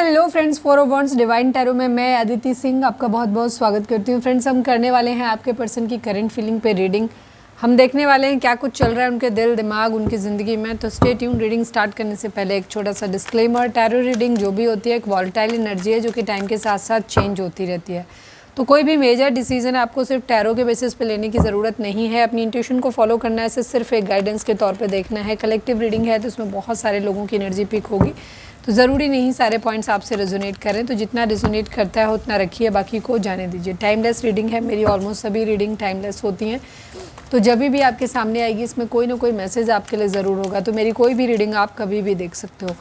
Hello friends, 401 divine tarot में मैं अदिति सिंह आपका बहुत बहुत स्वागत करती हूँ। फ्रेंड्स, हम करने वाले हैं आपके पर्सन की करंट फीलिंग पे रीडिंग। हम देखने वाले हैं क्या कुछ चल रहा है उनके दिल दिमाग उनकी ज़िंदगी में। तो स्टे ट्यून। रीडिंग स्टार्ट करने से पहले एक छोटा सा डिस्क्लेमर, टैरो रीडिंग जो भी होती है एक वॉलेटाइल एनर्जी है जो कि टाइम के साथ साथ चेंज होती रहती है। तो कोई भी मेजर डिसीजन आपको सिर्फ टैरो के बेसिस पे लेने की ज़रूरत नहीं है। अपनी इंट्यूशन को फॉलो करना है, इसे सिर्फ एक गाइडेंस के तौर पे देखना है। कलेक्टिव रीडिंग है तो इसमें बहुत सारे लोगों की एनर्जी पिक होगी, तो ज़रूरी नहीं सारे पॉइंट्स आपसे रेजोनेट करें। तो जितना रेजोनेट करता है उतना रखिए, बाकी को जाने दीजिए। टाइमलेस रीडिंग है, मेरी ऑलमोस्ट सभी रीडिंग टाइमलेस होती हैं। तो जब भी आपके सामने आएगी इसमें कोई ना कोई मैसेज आपके लिए ज़रूर होगा। तो मेरी कोई भी रीडिंग आप कभी भी देख सकते हो।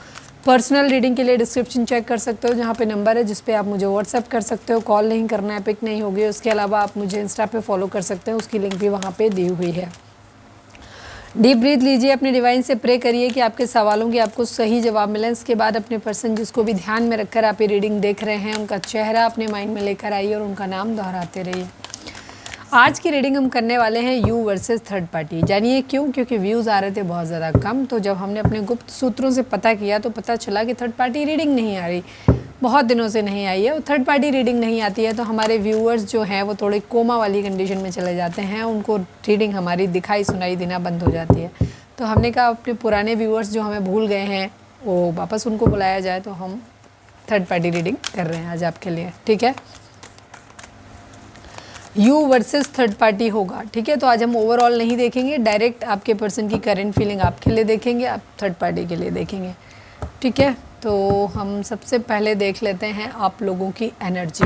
पर्सनल रीडिंग के लिए डिस्क्रिप्शन चेक कर सकते हो, जहाँ पे नंबर है जिस पे आप मुझे व्हाट्सएप कर सकते हो। कॉल नहीं करना है, पिक नहीं होगी। उसके अलावा आप मुझे इंस्टा पे फॉलो कर सकते हैं, उसकी लिंक भी वहाँ पे दी हुई है। डीप ब्रीथ लीजिए, अपने डिवाइन से प्रे करिए कि आपके सवालों के आपको सही जवाब मिले। इसके बाद अपने पर्सन जिसको भी ध्यान में रखकर आप ये रीडिंग देख रहे हैं उनका चेहरा अपने माइंड में लेकर आइए और उनका नाम दोहराते रहिए। आज की रीडिंग हम करने वाले हैं यू वर्सेस थर्ड पार्टी। जानिए क्यों? क्योंकि व्यूज़ आ रहे थे बहुत ज़्यादा कम। तो जब हमने अपने गुप्त सूत्रों से पता किया तो पता चला कि थर्ड पार्टी रीडिंग नहीं आ रही, बहुत दिनों से नहीं आई है। और थर्ड पार्टी रीडिंग नहीं आती है तो हमारे व्यूअर्स जो हैं वो थोड़े कोमा वाली कंडीशन में चले जाते हैं, उनको रीडिंग हमारी दिखाई सुनाई देना बंद हो जाती है। तो हमने कहा अपने पुराने व्यूअर्स जो हमें भूल गए हैं वो वापस उनको बुलाया जाए, तो हम थर्ड पार्टी रीडिंग कर रहे हैं आज आपके लिए। ठीक है, यू वर्सेस थर्ड पार्टी होगा। ठीक है, तो आज हम ओवरऑल नहीं देखेंगे, डायरेक्ट आपके पर्सन की करंट फीलिंग आपके लिए देखेंगे, आप थर्ड पार्टी के लिए देखेंगे। ठीक है, तो हम सबसे पहले देख लेते हैं आप लोगों की energy.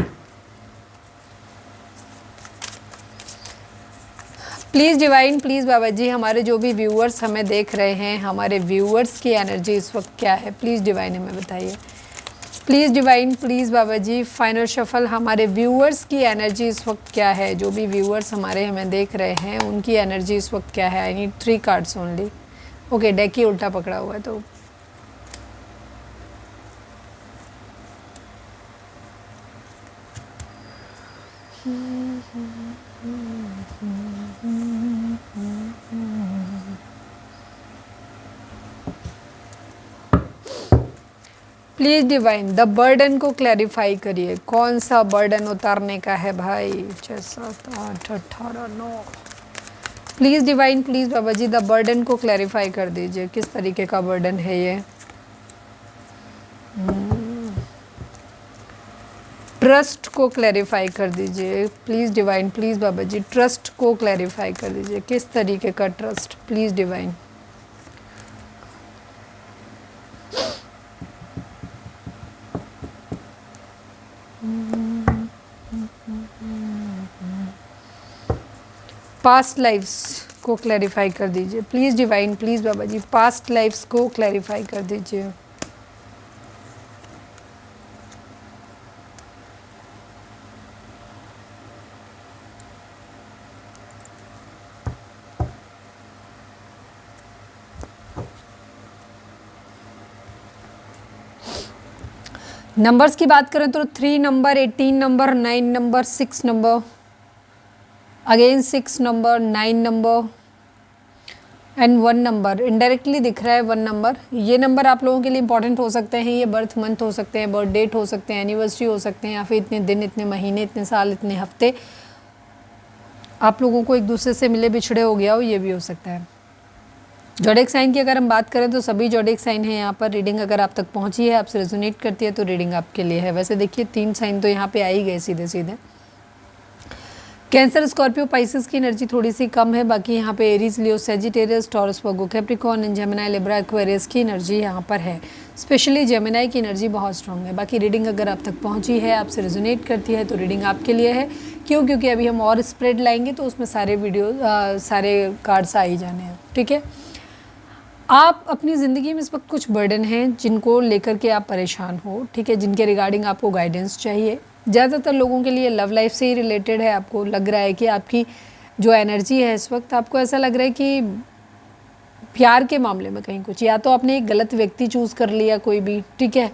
Please divine, please Baba ji, हमारे जो भी व्यूअर्स हमें देख रहे हैं, हमारे व्यूअर्स की एनर्जी इस वक्त क्या है? प्लीज़ डिवाइन हमें बताइए। Please divine, please Baba ji, final shuffle, हमारे व्यूअर्स की एनर्जी इस वक्त क्या है? जो भी व्यूअर्स हमारे हमें देख रहे हैं उनकी एनर्जी इस वक्त क्या है? I need 3 cards only. Okay, deck ही उल्टा पकड़ा हुआ है तो प्लीज़ डिवाइन द बर्डन को क्लैरिफाई करिए। कौन सा बर्डन उतारने का है भाई? 6, 7, 8, 18, 9। Please divine, please Baba ji, the burden को क्लैरिफाई कर दीजिए। किस तरीके का बर्डन है ये? ट्रस्ट को क्लैरिफाई कर दीजिए। Please divine, please Baba ji, trust को क्लैरिफाई कर दीजिए। किस तरीके का trust? Please divine. Past lives को क्लैरिफाई कर दीजिए। Please divine, please Baba ji, past lives को क्लैरिफाई कर दीजिए। नंबर्स की बात करें तो 3 number, 18 number, 9 number, 6 number, again 6 number, 9 number and 1 number. Indirectly दिख रहा है 1 नंबर। ये नंबर आप लोगों के लिए इंपॉर्टेंट हो सकते हैं। ये बर्थ मंथ हो सकते हैं, बर्थ डेट हो सकते हैं, एनिवर्सरी हो सकते हैं, या फिर इतने दिन, इतने महीने, इतने साल, इतने हफ्ते आप लोगों को एक दूसरे से मिले बिछड़े हो गया हो, ये भी हो सकता है। जोडिक साइन की अगर हम बात करें तो सभी जोडिक साइन है यहाँ पर। रीडिंग अगर आप तक पहुँची है, आपसे रेजोनेट करती है तो रीडिंग आपके लिए है। वैसे देखिए 3 साइन तो यहाँ पे आ ही गए सीधे सीधे। कैंसर, स्कॉर्पियो, पाइसेस की एनर्जी थोड़ी सी कम है। बाकी यहाँ पे Aries, Leo, Sagittarius, taurus, Virgo, Capricorn and Gemini, Libra, Aquarius की एनर्जी यहाँ पर है। स्पेशली जेमिनी की एनर्जी बहुत स्ट्रॉन्ग है। बाकी रीडिंग अगर आप तक पहुँची है, आपसे रेजोनेट करती है तो रीडिंग आपके लिए है। क्यों? क्योंकि अभी हम और स्प्रेड लाएंगे तो उसमें सारे सारे कार्ड्स आ ही जाने हैं। ठीक है, आप अपनी ज़िंदगी में इस वक्त कुछ बर्डन हैं जिनको लेकर के आप परेशान हो। ठीक है, जिनके रिगार्डिंग आपको गाइडेंस चाहिए। ज़्यादातर लोगों के लिए लव लाइफ से ही रिलेटेड है। आपको लग रहा है कि आपकी जो एनर्जी है इस वक्त, आपको ऐसा लग रहा है कि प्यार के मामले में कहीं कुछ, या तो आपने एक गलत व्यक्ति चूज़ कर लिया कोई भी। ठीक है,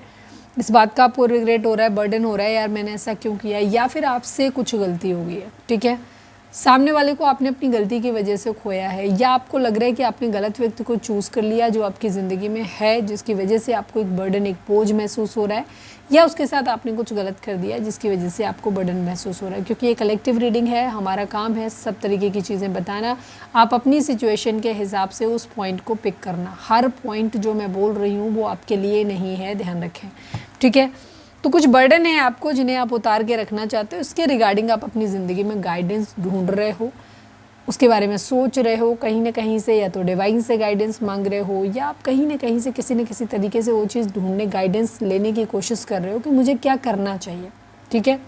इस बात का आपको रिग्रेट हो रहा है, बर्डन हो रहा है, यार मैंने ऐसा क्यों किया, या फिर आपसे कुछ गलती हो गई है। ठीक है, सामने वाले को आपने अपनी गलती की वजह से खोया है, या आपको लग रहा है कि आपने गलत व्यक्ति को चूज़ कर लिया जो आपकी ज़िंदगी में है, जिसकी वजह से आपको एक बर्डन, एक बोझ महसूस हो रहा है, या उसके साथ आपने कुछ गलत कर दिया जिसकी वजह से आपको बर्डन महसूस हो रहा है। क्योंकि ये कलेक्टिव रीडिंग है, हमारा काम है सब तरीके की चीज़ें बताना, आप अपनी सिचुएशन के हिसाब से उस पॉइंट को पिक करना। हर पॉइंट जो मैं बोल रही हूँ वो आपके लिए नहीं है, ध्यान रखें, ठीक है। तो कुछ बर्डन है आपको जिन्हें आप उतार के रखना चाहते हो, इसके रिगार्डिंग आप अपनी ज़िंदगी में गाइडेंस ढूंढ रहे हो, उसके बारे में सोच रहे हो कहीं ना कहीं से, या तो डिवाइन से गाइडेंस मांग रहे हो, या आप कहीं ना कहीं से किसी न किसी तरीके से वो चीज़ ढूंढने, गाइडेंस लेने की कोशिश कर रहे हो कि मुझे क्या करना चाहिए, ठीक है।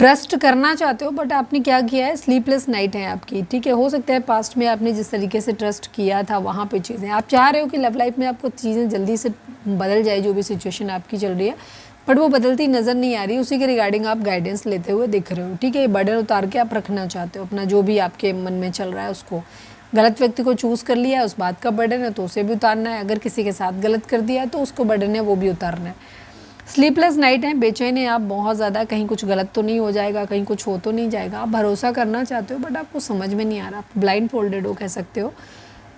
ट्रस्ट करना चाहते हो, बट आपने क्या किया है, स्लीपलेस नाइट है आपकी, ठीक है। हो सकता है पास्ट में आपने जिस तरीके से ट्रस्ट किया था वहाँ पे चीज़ें, आप चाह रहे हो कि लव लाइफ में आपको चीज़ें जल्दी से बदल जाए, जो भी सिचुएशन आपकी चल रही है, बट वो बदलती नज़र नहीं आ रही, उसी के रिगार्डिंग आप गाइडेंस लेते हुए दिख रहे हो, ठीक है। ये बर्डन उतार के आप रखना चाहते हो, अपना जो भी आपके मन में चल रहा है उसको। गलत व्यक्ति को चूज़ कर लिया है, उस बात का बर्डन है तो उसे भी उतारना है, अगर किसी के साथ गलत कर दिया है तो उसको बर्डन है, वो भी उतारना है। स्लीपलेस नाइट है, बेचैन है आप बहुत ज़्यादा, कहीं कुछ गलत तो नहीं हो जाएगा, कहीं कुछ हो तो नहीं जाएगा, आप भरोसा करना चाहते हो बट आपको समझ में नहीं आ रहा, आप ब्लाइंड फोल्डेड हो कह सकते हो।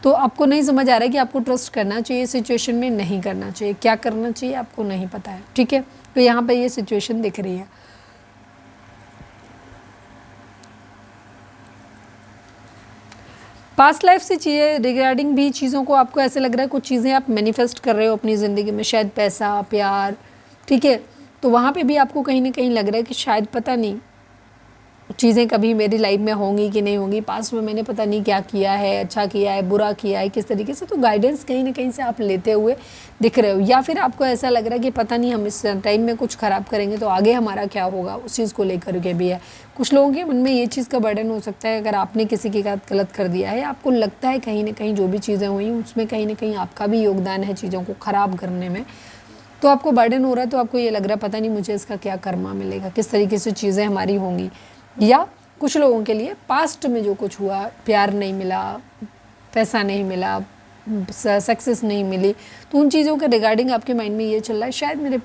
तो आपको नहीं समझ आ रहा है कि आपको ट्रस्ट करना चाहिए सिचुएशन में, नहीं करना चाहिए, क्या करना चाहिए आपको नहीं पता है, ठीक है। तो यहाँ पे ये सिचुएशन दिख रही है। पास्ट लाइफ से चीज़ें रिगार्डिंग भी चीज़ों को आपको ऐसे लग रहा है कुछ चीज़ें आप मैनिफेस्ट कर रहे हो अपनी ज़िंदगी में, शायद पैसा, प्यार, ठीक है। तो वहाँ पे भी आपको कहीं ना कहीं लग रहा है कि शायद पता नहीं चीज़ें कभी मेरी लाइफ में होंगी कि नहीं होंगी, पास्ट में मैंने पता नहीं क्या किया है, अच्छा किया है, बुरा किया है, किस तरीके से। तो गाइडेंस कहीं ना कहीं से आप लेते हुए दिख रहे हो, या फिर आपको ऐसा लग रहा है कि पता नहीं हम इस टाइम में कुछ ख़राब करेंगे तो आगे हमारा क्या होगा, उस चीज़ को लेकर के भी है। कुछ लोगों के मन में ये चीज़ का बर्डन हो सकता है, अगर आपने किसी के साथ गलत कर दिया है, आपको लगता है कहीं ना कहीं जो भी चीज़ें हुई उसमें कहीं ना कहीं आपका भी योगदान है चीज़ों को ख़राब करने में, तो आपको बर्डन हो रहा है। तो आपको ये लग रहा है पता नहीं मुझे इसका क्या कर्मा मिलेगा, किस तरीके से चीज़ें हमारी होंगी। या कुछ लोगों के लिए पास्ट में जो कुछ हुआ, प्यार नहीं मिला, पैसा नहीं मिला, सक्सेस नहीं मिली, तो उन चीज़ों के रिगार्डिंग आपके माइंड में ये चल रहा है शायद मेरे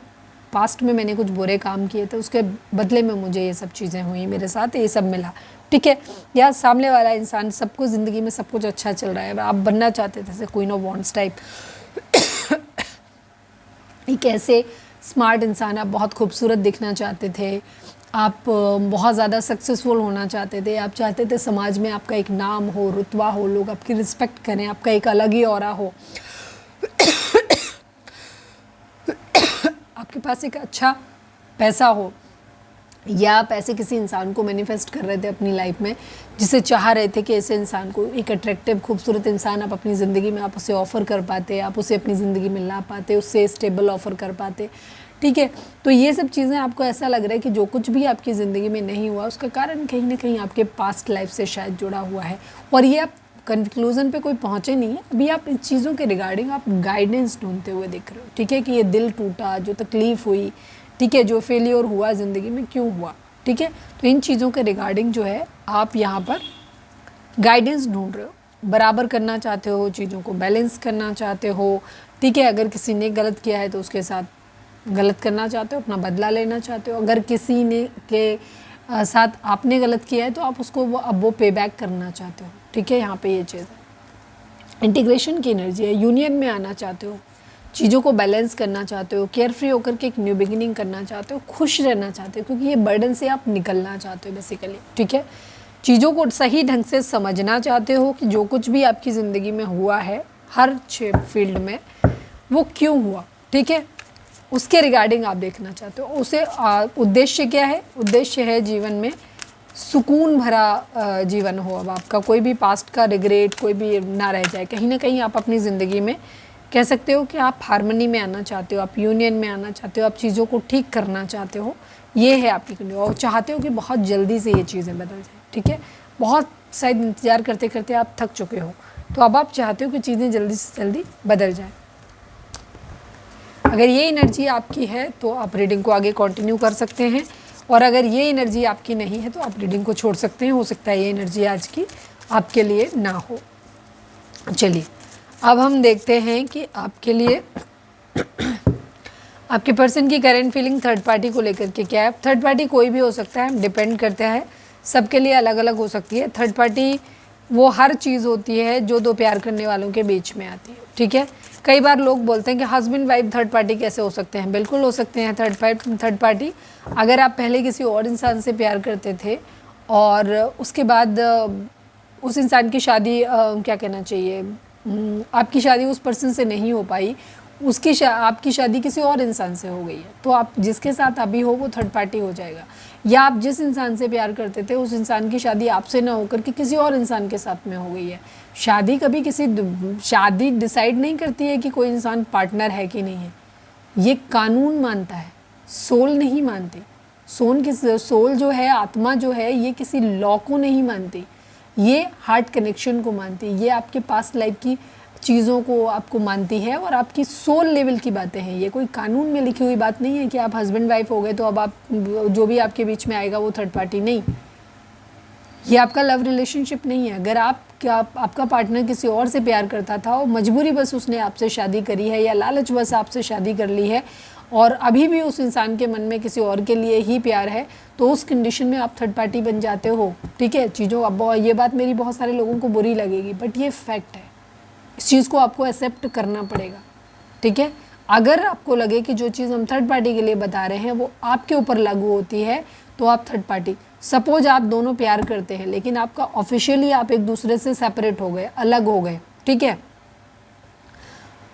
पास्ट में मैंने कुछ बुरे काम किए थे, उसके बदले में मुझे ये सब चीज़ें हुई, मेरे साथ ये सब मिला, ठीक है। या सामने वाला इंसान, सबको ज़िंदगी में सब कुछ अच्छा चल रहा है, आप बनना चाहते थे जैसे क्वीन ऑफ वॉन्ड्स टाइप, एक ऐसे स्मार्ट इंसान, आप बहुत खूबसूरत दिखना चाहते थे, आप बहुत ज़्यादा सक्सेसफुल होना चाहते थे, आप चाहते थे समाज में आपका एक नाम हो, रुतबा हो, लोग आपकी रिस्पेक्ट करें, आपका एक अलग ही ऑरा हो, आपके पास एक अच्छा पैसा हो, या आप ऐसे किसी इंसान को मैनिफेस्ट कर रहे थे अपनी लाइफ में जिसे चाह रहे थे कि ऐसे इंसान को, एक अट्रैक्टिव खूबसूरत इंसान आप अपनी ज़िंदगी में आप उसे ऑफ़र कर पाते, आप उसे अपनी ज़िंदगी में ला पाते, उससे स्टेबल ऑफ़र कर पाते, ठीक है। तो ये सब चीज़ें आपको ऐसा लग रहा है कि जो कुछ भी आपकी ज़िंदगी में नहीं हुआ उसका कारण कहीं ना कहीं आपके पास्ट लाइफ से शायद जुड़ा हुआ है, और ये आप कंक्लूज़न पे कोई पहुँचे नहीं है अभी, आप इन चीज़ों के रिगार्डिंग आप गाइडेंस ढूंढते हुए दिख रहे हो, ठीक है। कि ये दिल टूटा, जो तकलीफ़ हुई, ठीक है, जो फेलियर हुआ ज़िंदगी में क्यों हुआ, ठीक है। तो इन चीज़ों के रिगार्डिंग जो है आप यहाँ पर गाइडेंस ढूंढ रहे हो, बराबर करना चाहते हो, चीज़ों को बैलेंस करना चाहते हो, ठीक है। अगर किसी ने गलत किया है तो उसके साथ गलत करना चाहते हो, अपना बदला लेना चाहते हो, अगर किसी ने के साथ आपने गलत किया है तो आप उसको अब वो पे बैक करना चाहते हो, ठीक है। यहाँ पे ये चीज़ है, इंटीग्रेशन की एनर्जी है, यूनियन में आना चाहते हो, चीज़ों को बैलेंस करना चाहते हो, केयर फ्री होकर के एक न्यू बिगिनिंग करना चाहते हो, खुश रहना चाहते हो, क्योंकि ये बर्डन से आप निकलना चाहते हो बेसिकली, ठीक है। चीज़ों को सही ढंग से समझना चाहते हो कि जो कुछ भी आपकी ज़िंदगी में हुआ है हर फील्ड में वो क्यों हुआ, ठीक है, उसके रिगार्डिंग आप देखना चाहते हो। उसे उद्देश्य क्या है, उद्देश्य है जीवन में सुकून भरा जीवन हो, अब आपका कोई भी पास्ट का रिग्रेट कोई भी ना रह जाए, कहीं ना कहीं आप अपनी ज़िंदगी में कह सकते हो कि आप हारमोनी में आना चाहते हो, आप यूनियन में आना चाहते हो, आप चीज़ों को ठीक करना चाहते हो, ये है आपकी कंडीशन, और चाहते हो कि बहुत जल्दी से ये चीज़ें बदल जाए, ठीक है। बहुत शायद इंतज़ार करते करते आप थक चुके हो, तो अब आप चाहते हो कि चीज़ें जल्दी से जल्दी बदल जाएँ। अगर ये एनर्जी आपकी है तो आप रीडिंग को आगे कंटिन्यू कर सकते हैं, और अगर ये एनर्जी आपकी नहीं है तो आप रीडिंग को छोड़ सकते हैं, हो सकता है ये एनर्जी आज की आपके लिए ना हो। चलिए अब हम देखते हैं कि आपके लिए आपके पर्सन की करंट फीलिंग थर्ड पार्टी को लेकर के क्या है। थर्ड पार्टी कोई भी हो सकता है, डिपेंड करता है सबके लिए अलग अलग हो सकती है। थर्ड पार्टी वो हर चीज़ होती है जो दो प्यार करने वालों के बीच में आती है, ठीक है। कई बार लोग बोलते हैं कि हस्बैंड वाइफ थर्ड पार्टी कैसे हो सकते हैं। बिल्कुल हो सकते हैं थर्ड पार्टी। अगर आप पहले किसी और इंसान से प्यार करते थे और उसके बाद उस इंसान की शादी क्या कहना चाहिए, आपकी शादी उस पर्सन से नहीं हो पाई, आपकी शादी किसी और इंसान से हो गई है, तो आप जिसके साथ अभी हो वो थर्ड पार्टी हो जाएगा। या आप जिस इंसान से प्यार करते थे उस इंसान की शादी आपसे ना होकर के किसी और इंसान के साथ में हो गई है। शादी डिसाइड नहीं करती है कि कोई इंसान पार्टनर है कि नहीं है, ये कानून मानता है, सोल नहीं मानती। सोल जो है, आत्मा जो है, ये किसी लॉ को नहीं मानती, ये हार्ट कनेक्शन को मानती है, ये आपके पास्ट लाइफ की चीज़ों को आपको मानती है और आपकी सोल लेवल की बातें हैं। ये कोई कानून में लिखी हुई बात नहीं है कि आप हस्बैंड वाइफ हो गए तो अब आप जो भी आपके बीच में आएगा वो थर्ड पार्टी नहीं। ये आपका लव रिलेशनशिप नहीं है। अगर आपका पार्टनर किसी और से प्यार करता था और मजबूरी बस उसने आपसे शादी करी है या लालच बस आपसे शादी कर ली है और अभी भी उस इंसान के मन में किसी और के लिए ही प्यार है, तो उस कंडीशन में आप थर्ड पार्टी बन जाते हो, ठीक है। अब ये बात मेरी बहुत सारे लोगों को बुरी लगेगी, बट ये फैक्ट है। इस चीज़ को आपको एक्सेप्ट करना पड़ेगा, ठीक है। अगर आपको लगे कि जो चीज़ हम थर्ड पार्टी के लिए बता रहे हैं वो आपके ऊपर लागू होती है तो आप थर्ड पार्टी। सपोज आप दोनों प्यार करते हैं लेकिन आपका ऑफिशियली आप एक दूसरे से सेपरेट हो गए, अलग हो गए, ठीक है,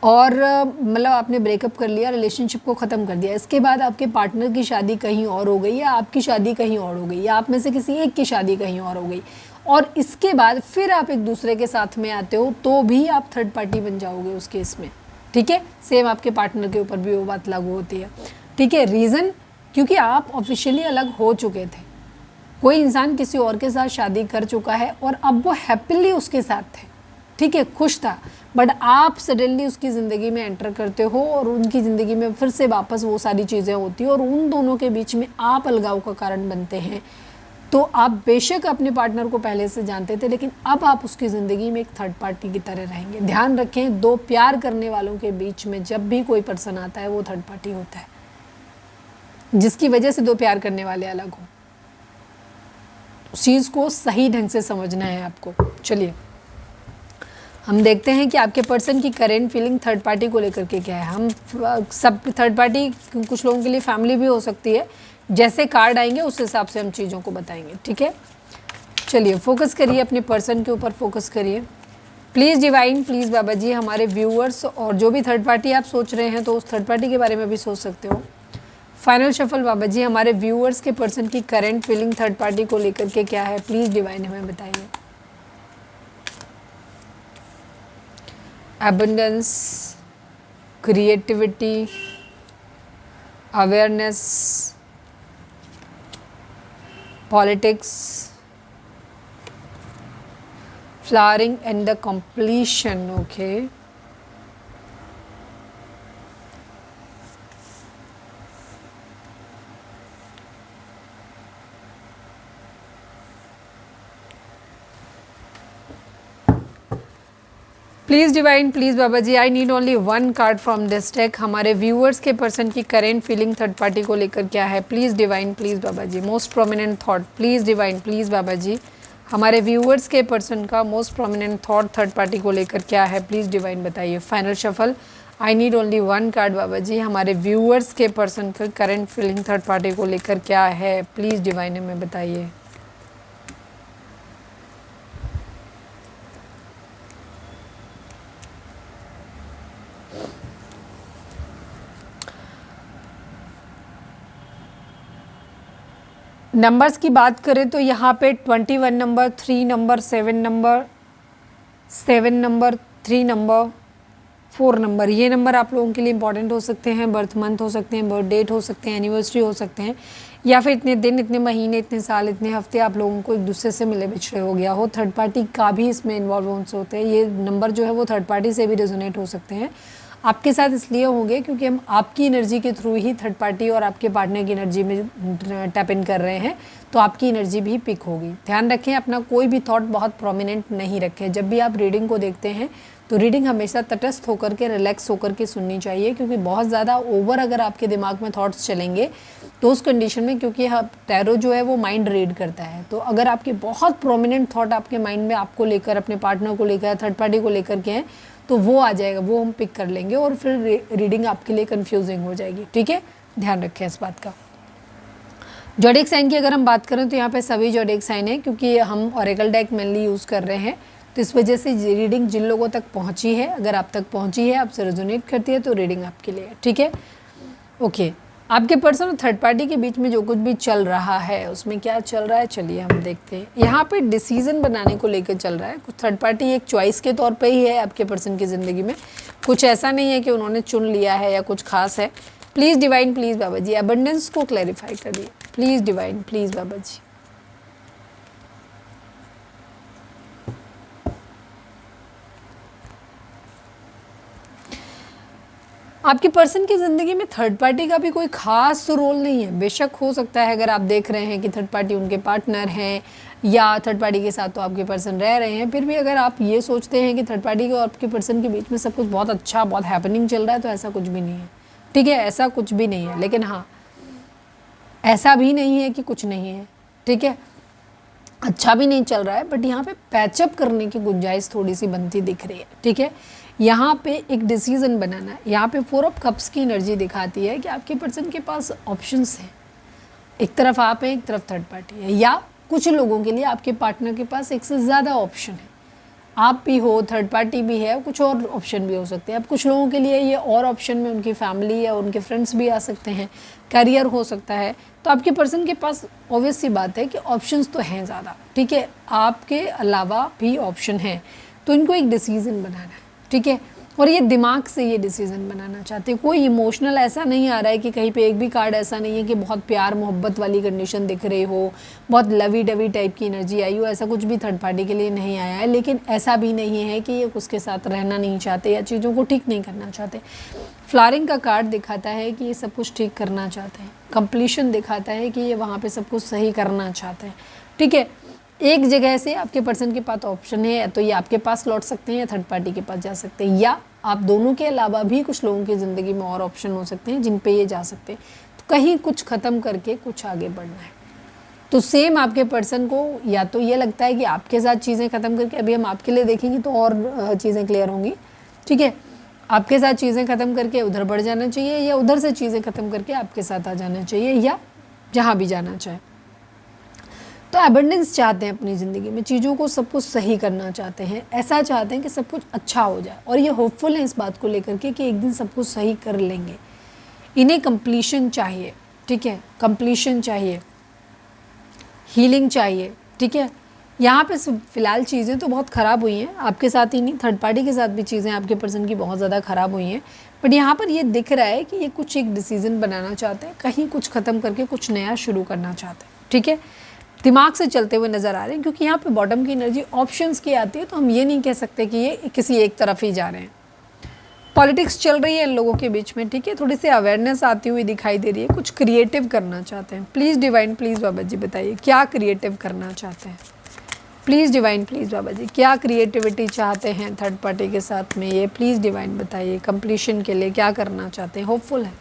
और मतलब आपने ब्रेकअप कर लिया, रिलेशनशिप को ख़त्म कर दिया। इसके बाद आपके पार्टनर की शादी कहीं और हो गई या आपकी शादी कहीं और हो गई या आप में से किसी एक की शादी कहीं और हो गई और इसके बाद फिर आप एक दूसरे के साथ में आते हो तो भी आप थर्ड पार्टी बन जाओगे उस केस में, ठीक है। सेम आपके पार्टनर के ऊपर भी वो बात लागू होती है, ठीक है। रीज़न क्योंकि आप ऑफिशियली अलग हो चुके थे, कोई इंसान किसी और के साथ शादी कर चुका है और अब वो हैप्पीली उसके साथ थे, ठीक है, खुश था, बट आप सडनली उसकी ज़िंदगी में एंटर करते हो और उनकी ज़िंदगी में फिर से वापस वो सारी चीज़ें होती हैं और उन दोनों के बीच में आप अलगाव का कारण बनते हैं। तो आप बेशक अपने पार्टनर को पहले से जानते थे लेकिन अब आप उसकी ज़िंदगी में एक थर्ड पार्टी की तरह रहेंगे। ध्यान रखें, दो प्यार करने वालों के बीच में जब भी कोई पर्सन आता है वो थर्ड पार्टी होता है, जिसकी वजह से दो प्यार करने वाले अलग हों। उस चीज़ को सही ढंग से समझना है आपको। चलिए हम देखते हैं कि आपके पर्सन की करेंट फीलिंग थर्ड पार्टी को लेकर के क्या है। हम सब थर्ड पार्टी कुछ लोगों के लिए फैमिली भी हो सकती है, जैसे कार्ड आएंगे उस हिसाब से हम चीज़ों को बताएंगे, ठीक है। चलिए फोकस करिए अपने पर्सन के ऊपर, फोकस करिए please divine, please Baba ji. हमारे व्यूअर्स और जो भी थर्ड पार्टी आप सोच रहे हैं तो उस थर्ड पार्टी के बारे में भी सोच सकते हो। फाइनल शफल बाबा जी, हमारे व्यूअर्स के पर्सन की करेंट फीलिंग थर्ड पार्टी को लेकर के क्या है, प्लीज़ डिवाइन हमें बताइए। abundance, creativity, awareness, politics, flowering and the completion, okay. Please divine, please Baba ji, I need only one card from this deck. हमारे व्यूअर्स के पर्सन की करेंट फीलिंग थर्ड पार्टी को लेकर क्या है, please divine, please Baba ji. Most prominent thought, please divine, please Baba ji. हमारे viewers के person का most prominent thought third party को लेकर क्या है, प्लीज़ डिवाइन बताइए। Final shuffle, I need only one card Baba ji. हमारे व्यूअर्स के पर्सन का करेंट फीलिंग थर्ड पार्टी को लेकर क्या है, प्लीज़ डिवाइन हमें बताइए। नंबर्स की बात करें तो यहाँ पे 21 number, 3 number, 7 number, 7 number, 3 number, 4 number, ये नंबर आप लोगों के लिए इंपॉर्टेंट हो सकते हैं। बर्थ मंथ हो सकते हैं, बर्थ डेट हो सकते हैं, एनिवर्सरी हो सकते हैं, या फिर इतने दिन, इतने महीने, इतने साल, इतने हफ्ते आप लोगों को एक दूसरे से मिले बिछड़े हो गया हो। थर्ड पार्टी का भी इसमें इन्वॉल्व होते हैं। ये नंबर जो है वो थर्ड पार्टी से भी रेजोनेट हो सकते हैं। आपके साथ इसलिए होंगे क्योंकि हम आपकी एनर्जी के थ्रू ही थर्ड पार्टी और आपके पार्टनर की एनर्जी में टैप इन कर रहे हैं, तो आपकी एनर्जी भी पिक होगी। ध्यान रखें, अपना कोई भी थॉट बहुत प्रोमिनेंट नहीं रखें। जब भी आप रीडिंग को देखते हैं तो रीडिंग हमेशा तटस्थ होकर के, रिलैक्स होकर के सुननी चाहिए, क्योंकि बहुत ज़्यादा ओवर अगर आपके दिमाग में थॉट्स चलेंगे तो उस कंडीशन में, क्योंकि टैरो जो है वो माइंड रीड करता है, तो अगर आपके बहुत प्रोमिनेंट थॉट आपके माइंड में आपको लेकर, अपने पार्टनर को लेकर, थर्ड पार्टी को लेकर के हैं, तो वो आ जाएगा, वो हम पिक कर लेंगे और फिर रीडिंग आपके लिए कंफ्यूजिंग हो जाएगी। ठीक है, ध्यान रखें इस बात का। ज़ोडिएक साइन की अगर हम बात करें तो यहाँ पे सभी ज़ोडिएक साइन है, क्योंकि हम ऑरेकल डेक मेनली यूज़ कर रहे हैं, तो इस वजह से रीडिंग जिन लोगों तक पहुँची है, अगर आप तक पहुँची है, आपसे रेजोनेट करती है, तो रीडिंग आपके लिए। ठीक है, ओके। आपके पर्सन और थर्ड पार्टी के बीच में जो कुछ भी चल रहा है उसमें क्या चल रहा है, चलिए हम देखते हैं। यहाँ पे डिसीजन बनाने को लेकर चल रहा है। कुछ थर्ड पार्टी एक चॉइस के तौर पे ही है आपके पर्सन की ज़िंदगी में, कुछ ऐसा नहीं है कि उन्होंने चुन लिया है या कुछ खास है। Please divine, please Baba ji abundance को क्लैरिफाई करिए, please divine, please Baba ji. आपके पर्सन की ज़िंदगी में थर्ड पार्टी का भी कोई ख़ास रोल नहीं है। बेशक हो सकता है, अगर आप देख रहे हैं कि थर्ड पार्टी उनके पार्टनर हैं या थर्ड पार्टी के साथ तो आपके पर्सन रह रहे हैं, फिर भी अगर आप ये सोचते हैं कि थर्ड पार्टी को आपके पर्सन के बीच में सब कुछ बहुत अच्छा, बहुत हैपनिंग चल रहा है, तो ऐसा कुछ भी नहीं है। ठीक है, ऐसा कुछ भी नहीं है। लेकिन हाँ, ऐसा भी नहीं है कि कुछ नहीं है। ठीक है, अच्छा भी नहीं चल रहा है, बट यहाँ पे पैचअप करने की गुंजाइश थोड़ी सी बनती दिख रही है। ठीक है, यहाँ पे एक डिसीजन बनाना है। यहाँ पे 4 ऑफ कप्स की एनर्जी दिखाती है कि आपके पर्सन के पास ऑप्शंस हैं। एक तरफ आप हैं, एक तरफ थर्ड पार्टी है, या कुछ लोगों के लिए आपके पार्टनर के पास एक से ज़्यादा ऑप्शन है। आप भी हो, थर्ड पार्टी भी है, कुछ और ऑप्शन भी हो सकते हैं। अब कुछ लोगों के लिए ये और ऑप्शन में उनकी फैमिली या उनके फ्रेंड्स भी आ सकते हैं, करियर हो सकता है। तो आपके पर्सन के पास ऑब्वियस सी बात है कि ऑप्शंस तो हैं ज़्यादा। ठीक है, आपके अलावा भी ऑप्शन है, तो इनको एक डिसीज़न बनाना है। ठीक है, और ये दिमाग से ये डिसीज़न बनाना चाहते हैं। कोई इमोशनल ऐसा नहीं आ रहा है कि कहीं पे एक भी कार्ड ऐसा नहीं है कि बहुत प्यार मोहब्बत वाली कंडीशन दिख रही हो, बहुत लवी डवी टाइप की एनर्जी आई हो, ऐसा कुछ भी थर्ड पार्टी के लिए नहीं आया है। लेकिन ऐसा भी नहीं है कि ये उसके साथ रहना नहीं चाहते या चीज़ों को ठीक नहीं करना चाहते। फ्लावरिंग का कार्ड दिखाता है कि ये सब कुछ ठीक करना चाहते हैं। कंप्लीशन दिखाता है कि ये वहाँ पर सब कुछ सही करना चाहते हैं। ठीक है, एक जगह से आपके पर्सन के पास ऑप्शन है, तो ये आपके पास लौट सकते हैं या थर्ड पार्टी के पास जा सकते हैं, या आप दोनों के अलावा भी कुछ लोगों की ज़िंदगी में और ऑप्शन हो सकते हैं जिन पे ये जा सकते हैं। तो कहीं कुछ ख़त्म करके कुछ आगे बढ़ना है। तो सेम आपके पर्सन को या तो ये लगता है कि आपके साथ चीज़ें ख़त्म करके, अभी हम आपके लिए देखेंगे तो और चीज़ें क्लियर होंगी। ठीक है, आपके साथ चीज़ें ख़त्म करके उधर बढ़ जाना चाहिए, या उधर से चीज़ें ख़त्म करके आपके साथ आ जाना चाहिए, या जहाँ भी जाना चाहे। तो एबंडेंस चाहते हैं अपनी ज़िंदगी में, चीज़ों को सब कुछ सही करना चाहते हैं, ऐसा चाहते हैं कि सब कुछ अच्छा हो जाए, और ये होपफुल है इस बात को लेकर के कि एक दिन सब कुछ सही कर लेंगे। इन्हें कंप्लीशन चाहिए। ठीक है, कंप्लीशन चाहिए, हीलिंग चाहिए। ठीक है, यहाँ पे फ़िलहाल चीज़ें तो बहुत ख़राब हुई हैं, आपके साथ ही नहीं, थर्ड पार्टी के साथ भी चीज़ें आपके पर्सन की बहुत ज़्यादा ख़राब हुई हैं। बट यहाँ पर ये दिख रहा है कि ये कुछ एक डिसीज़न बनाना चाहते हैं, कहीं कुछ ख़त्म करके कुछ नया शुरू करना चाहते हैं। ठीक है, दिमाग से चलते हुए नज़र आ रहे हैं, क्योंकि यहाँ पे बॉटम की एनर्जी ऑप्शंस की आती है, तो हम ये नहीं कह सकते कि ये किसी एक तरफ ही जा रहे हैं। पॉलिटिक्स चल रही है इन लोगों के बीच में। ठीक है, थोड़ी सी अवेयरनेस आती हुई दिखाई दे रही है, कुछ क्रिएटिव करना चाहते हैं। प्लीज़ डिवाइन, प्लीज़ बाबा जी बताइए क्या क्रिएटिव करना चाहते हैं। प्लीज़ डिवाइन, प्लीज़ बाबा जी क्या क्रिएटिविटी चाहते हैं थर्ड पार्टी के साथ में, ये प्लीज़ डिवाइन बताइए। कंप्लीशन के लिए क्या करना चाहते हैं, होपफुल है।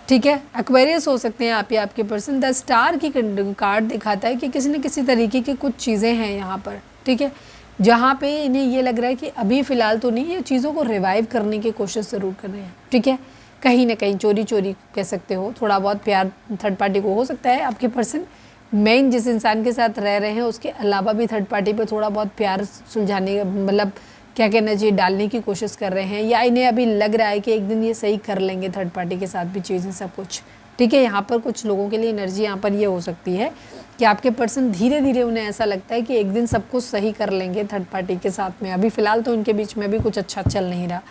ठीक है, एक्वेरियस हो सकते हैं आप या आपके पर्सन। द स्टार की कार्ड दिखाता है कि किसी न किसी तरीके की कुछ चीज़ें हैं यहाँ पर। ठीक है, जहाँ पे इन्हें ये लग रहा है कि अभी फ़िलहाल तो नहीं, ये चीज़ों को रिवाइव करने की कोशिश ज़रूर कर रहे हैं। ठीक है, कहीं ना कहीं चोरी चोरी कह सकते हो, थोड़ा बहुत प्यार थर्ड पार्टी को हो सकता है। आपके पर्सन मेन जिस इंसान के साथ रह रहे हैं उसके अलावा भी थर्ड पार्टी पर थोड़ा बहुत प्यार सुलझाने, मतलब क्या कहना चाहिए, डालने की कोशिश कर रहे हैं, या इन्हें अभी लग रहा है कि एक दिन ये सही कर लेंगे थर्ड पार्टी के साथ भी चीज़ें सब कुछ। ठीक है, यहाँ पर कुछ लोगों के लिए एनर्जी यहाँ पर ये हो सकती है कि आपके पर्सन धीरे धीरे उन्हें ऐसा लगता है कि एक दिन सब कुछ सही कर लेंगे थर्ड पार्टी के साथ में। अभी फ़िलहाल तो उनके बीच में भी कुछ अच्छा चल नहीं रहा।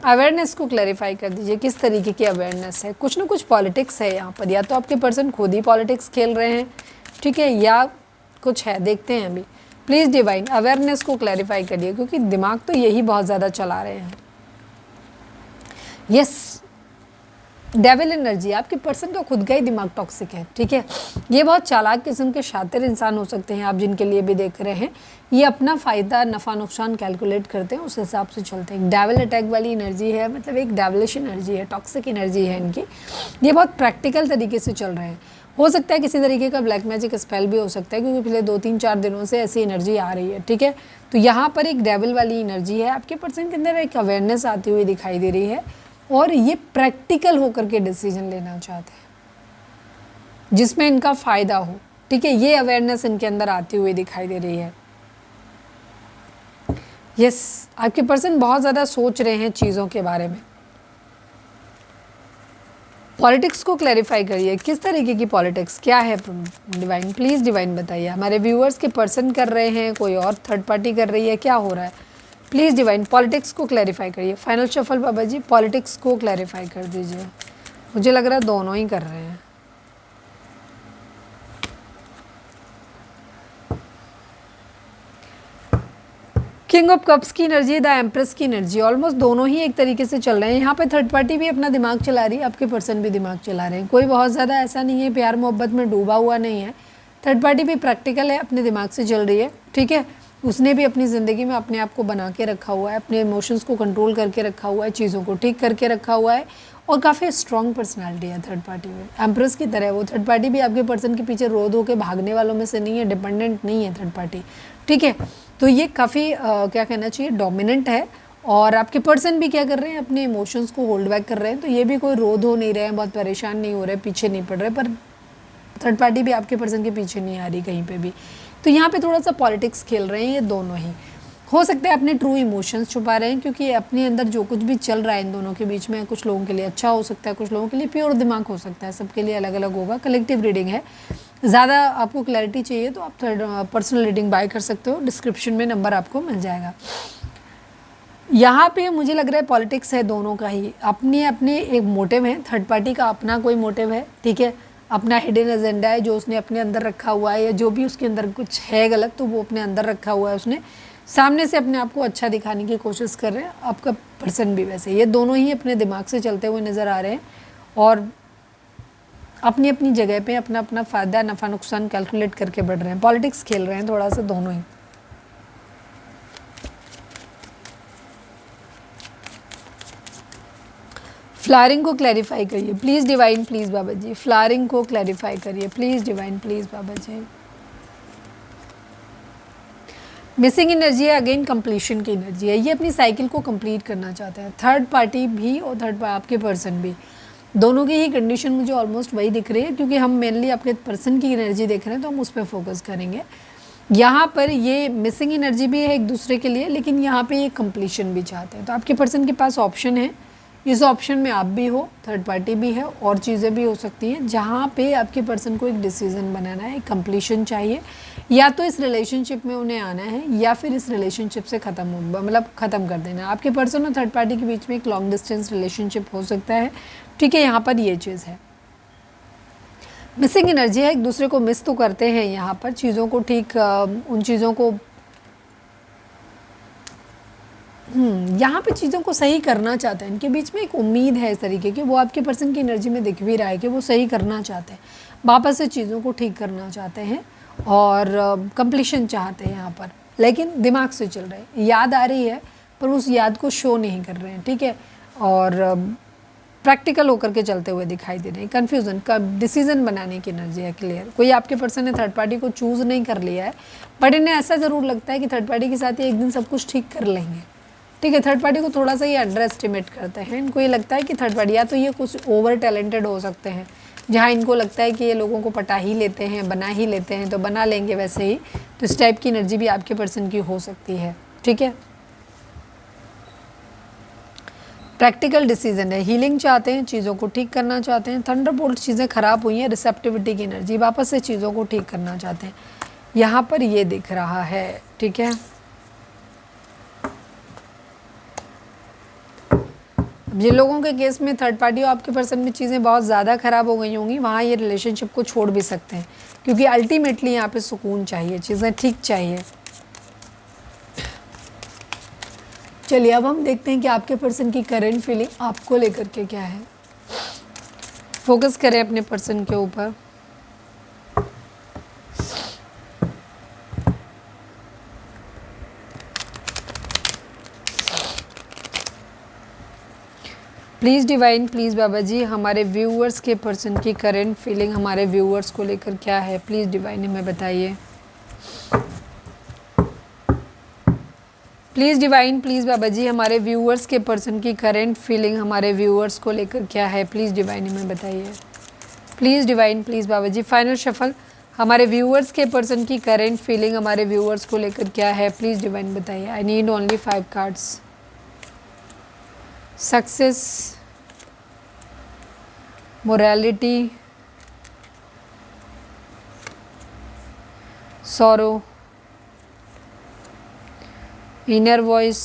अवेयरनेस को क्लैरिफाई कर दीजिए, किस तरीके की अवेयरनेस है। कुछ ना कुछ पॉलिटिक्स है यहाँ पर, या तो आपके पर्सन खुद ही पॉलिटिक्स खेल रहे हैं, ठीक है, या कुछ है, देखते हैं अभी। प्लीज़ डिवाइन अवेयरनेस को क्लैरिफाई करिए, क्योंकि दिमाग तो यही बहुत ज़्यादा चला रहे हैं। यस, डेविल एनर्जी, आपके पर्सन का खुद का ही दिमाग टॉक्सिक है, ठीक है। ये बहुत चालाक किस्म के शातिर इंसान हो सकते हैं आप, जिनके लिए भी देख रहे हैं। ये अपना फ़ायदा नफ़ा नुकसान कैलकुलेट करते हैं, उस हिसाब से चलते हैं। डेविल अटैक वाली एनर्जी है, मतलब एक डेविलिश एनर्जी है, टॉक्सिक एनर्जी है इनकी। ये बहुत प्रैक्टिकल तरीके से चल रहे हैं। हो सकता है किसी तरीके का ब्लैक मैजिक स्पेल भी हो सकता है, क्योंकि पिछले 2-3-4 दिनों से ऐसी एनर्जी आ रही है, ठीक है। तो यहाँ पर एक डेविल वाली एनर्जी है, आपके पर्सन के अंदर एक अवेयरनेस आती हुई दिखाई दे रही है, और ये प्रैक्टिकल होकर के डिसीजन लेना चाहते हैं जिसमें इनका फ़ायदा हो, ठीक है। ये अवेयरनेस इनके अंदर आती हुई दिखाई दे रही है। यस, आपके पर्सन बहुत ज़्यादा सोच रहे हैं चीज़ों के बारे में। पॉलिटिक्स को क्लैरिफाई करिए, किस तरीके की पॉलिटिक्स, क्या है डिवाइन, प्लीज़ डिवाइन बताइए। हमारे व्यूअर्स के पर्सन कर रहे हैं, कोई और थर्ड पार्टी कर रही है, क्या हो रहा है, प्लीज़ डिवाइन पॉलिटिक्स को क्लैरिफाई करिए। फाइनल शफल बाबा जी, पॉलिटिक्स को क्लैरिफाई कर दीजिए। मुझे लग रहा है दोनों ही कर रहे हैं। किंग ऑफ कप्स की एनर्जी, द एम्प्रेस की एनर्जी, ऑलमोस्ट दोनों ही एक तरीके से चल रहे हैं। यहाँ पे थर्ड पार्टी भी अपना दिमाग चला रही है, आपके पर्सन भी दिमाग चला रहे हैं। कोई बहुत ज़्यादा ऐसा नहीं है, प्यार मोहब्बत में डूबा हुआ नहीं है। थर्ड पार्टी भी प्रैक्टिकल है, अपने दिमाग से चल रही है, ठीक है। उसने भी अपनी ज़िंदगी में अपने आप को बना के रखा हुआ है, अपने इमोशंस को कंट्रोल करके रखा हुआ है, चीज़ों को ठीक करके रखा हुआ है, और काफ़ी स्ट्रॉन्ग पर्सनालिटी है थर्ड पार्टी में, एम्प्रेस की तरह। वो थर्ड पार्टी भी आपके पर्सन के पीछे रो धो के भागने वालों में से नहीं है, डिपेंडेंट नहीं है थर्ड पार्टी, ठीक है। तो ये काफ़ी क्या कहना चाहिए, डोमिनेंट है। और आपके पर्सन भी क्या कर रहे हैं, अपने इमोशंस को होल्ड बैक कर रहे हैं। तो ये भी कोई रो धो नहीं रहे हैं, बहुत परेशान नहीं हो रहे, पीछे नहीं पड़ रहे। पर थर्ड पार्टी भी आपके पर्सन के पीछे नहीं आ रही कहीं पे भी। तो यहाँ पे थोड़ा सा पॉलिटिक्स खेल रहे हैं ये दोनों ही। हो सकता है अपने ट्रू इमोशंस छुपा रहे हैं, क्योंकि अपने अंदर जो कुछ भी चल रहा है इन दोनों के बीच में, कुछ लोगों के लिए अच्छा हो सकता है, कुछ लोगों के लिए प्योर दिमाग हो सकता है, सबके लिए अलग अलग होगा। कलेक्टिव रीडिंग है। ज़्यादा आपको क्लैरिटी चाहिए तो आप थर्ड पर्सनल रीडिंग बाय कर सकते हो, डिस्क्रिप्शन में नंबर आपको मिल जाएगा। यहाँ पे मुझे लग रहा है पॉलिटिक्स है दोनों का ही, अपने अपने एक मोटिव है। थर्ड पार्टी का अपना कोई मोटिव है, ठीक है, अपना हिडन एजेंडा है जो उसने अपने अंदर रखा हुआ है, या जो भी उसके अंदर कुछ है गलत तो वो अपने अंदर रखा हुआ है। उसने सामने से अपने आप को अच्छा दिखाने की कोशिश कर रहे हैं। आपका पर्सन भी वैसे, ये दोनों ही अपने दिमाग से चलते हुए नज़र आ रहे हैं, और अपनी अपनी जगह पे अपना अपना फ़ायदा नफ़ा नुकसान कैलकुलेट करके बढ़ रहे हैं। पॉलिटिक्स खेल रहे हैं थोड़ा सा दोनों ही। फ्लारिंग को क्लैरिफाई करिए please divine, please Baba ji. Flaring को क्लैरिफाई करिए please divine, please Baba ji. Missing energy है, अगेन कंप्लीशन की एनर्जी है। ये अपनी साइकिल को कंप्लीट करना चाहते हैं, थर्ड पार्टी भी और थर्ड आपके पर्सन भी। दोनों की ही कंडीशन मुझे ऑलमोस्ट वही दिख रही है, क्योंकि हम मेनली आपके पर्सन की एनर्जी देख रहे हैं, तो हम उस पर फोकस करेंगे। यहाँ पर ये मिसिंग एनर्जी भी है एक दूसरे के लिए, लेकिन यहाँ पे ये कंप्लीशन भी चाहते हैं। तो आपके पर्सन के पास ऑप्शन है, इस ऑप्शन में आप भी हो, थर्ड पार्टी भी है, और चीज़ें भी हो सकती हैं, जहाँ पे आपके पर्सन को एक डिसीज़न बनाना है, एक कंप्लीशन चाहिए। या तो इस रिलेशनशिप में उन्हें आना है, या फिर इस रिलेशनशिप से मतलब ख़त्म कर देना है। आपके पर्सन और थर्ड पार्टी के बीच में एक लॉन्ग डिस्टेंस रिलेशनशिप हो सकता है, ठीक है। यहाँ पर ये चीज़ है, मिसिंग एनर्जी है, एक दूसरे को मिस तो करते हैं यहाँ पर, चीज़ों को ठीक उन चीज़ों को यहाँ पे चीज़ों को सही करना चाहते हैं। इनके बीच में एक उम्मीद है इस तरीके की, वो आपके पर्सन की एनर्जी में दिख भी रहा है कि वो सही करना चाहते हैं, वापस से चीज़ों को ठीक करना चाहते हैं, और कंप्लीशन चाहते हैं यहाँ पर, लेकिन दिमाग से चल रहे हैं। याद आ रही है पर उस याद को शो नहीं कर रहे हैं, ठीक है, और प्रैक्टिकल होकर के चलते हुए दिखाई दे रहे हैं। कन्फ्यूज़न का डिसीजन बनाने की एनर्जी है, क्लियर। कोई आपके पर्सन ने थर्ड पार्टी को चूज़ नहीं कर लिया है, बट इन्हें ऐसा ज़रूर लगता है कि थर्ड पार्टी के साथ ही एक दिन सब कुछ ठीक कर लेंगे, ठीक है। थर्ड पार्टी को थोड़ा सा ये अंडर एस्टिमेट करते हैं। इनको ये लगता है कि थर्ड पार्टी, या तो ये कुछ ओवर टैलेंटेड हो सकते हैं, जहाँ इनको लगता है कि ये लोगों को पटा ही लेते हैं, बना ही लेते हैं, तो बना लेंगे वैसे ही। तो इस टाइप की एनर्जी भी आपके पर्सन की हो सकती है, ठीक है। प्रैक्टिकल डिसीजन है, हीलिंग चाहते हैं, चीज़ों को ठीक करना चाहते हैं। थंडरबोल्ट, चीज़ें ख़राब हुई हैं, रिसेप्टिविटी की एनर्जी, वापस से चीज़ों को ठीक करना चाहते हैं, यहाँ पर ये दिख रहा है, ठीक है। जिन लोगों के केस में थर्ड पार्टी और आपके पर्सन में चीज़ें बहुत ज़्यादा ख़राब हो गई होंगी, वहाँ ये रिलेशनशिप को छोड़ भी सकते हैं, क्योंकि अल्टीमेटली यहाँ पे सुकून चाहिए, चीज़ें ठीक चाहिए। चलिए अब हम देखते हैं कि आपके पर्सन की करंट फीलिंग आपको लेकर के क्या है। फोकस करें अपने पर्सन के ऊपर। Please divine, please Baba ji, हमारे व्यूअर्स के पर्सन की करंट फीलिंग हमारे व्यूअर्स को लेकर क्या है, प्लीज़ डिवाइन हमें बताइए। Please divine, please Baba ji, हमारे व्यूअर्स के पर्सन की करंट फीलिंग हमारे व्यूअर्स को लेकर क्या है, प्लीज़ डिवाइन हमें बताइए। Please divine, please Baba ji, final shuffle हमारे व्यूअर्स के पर्सन की करंट फीलिंग हमारे व्यूअर्स को लेकर क्या है, प्लीज़ डिवाइन बताइए। I need only 5 cards. Success, morality, sorrow, inner voice,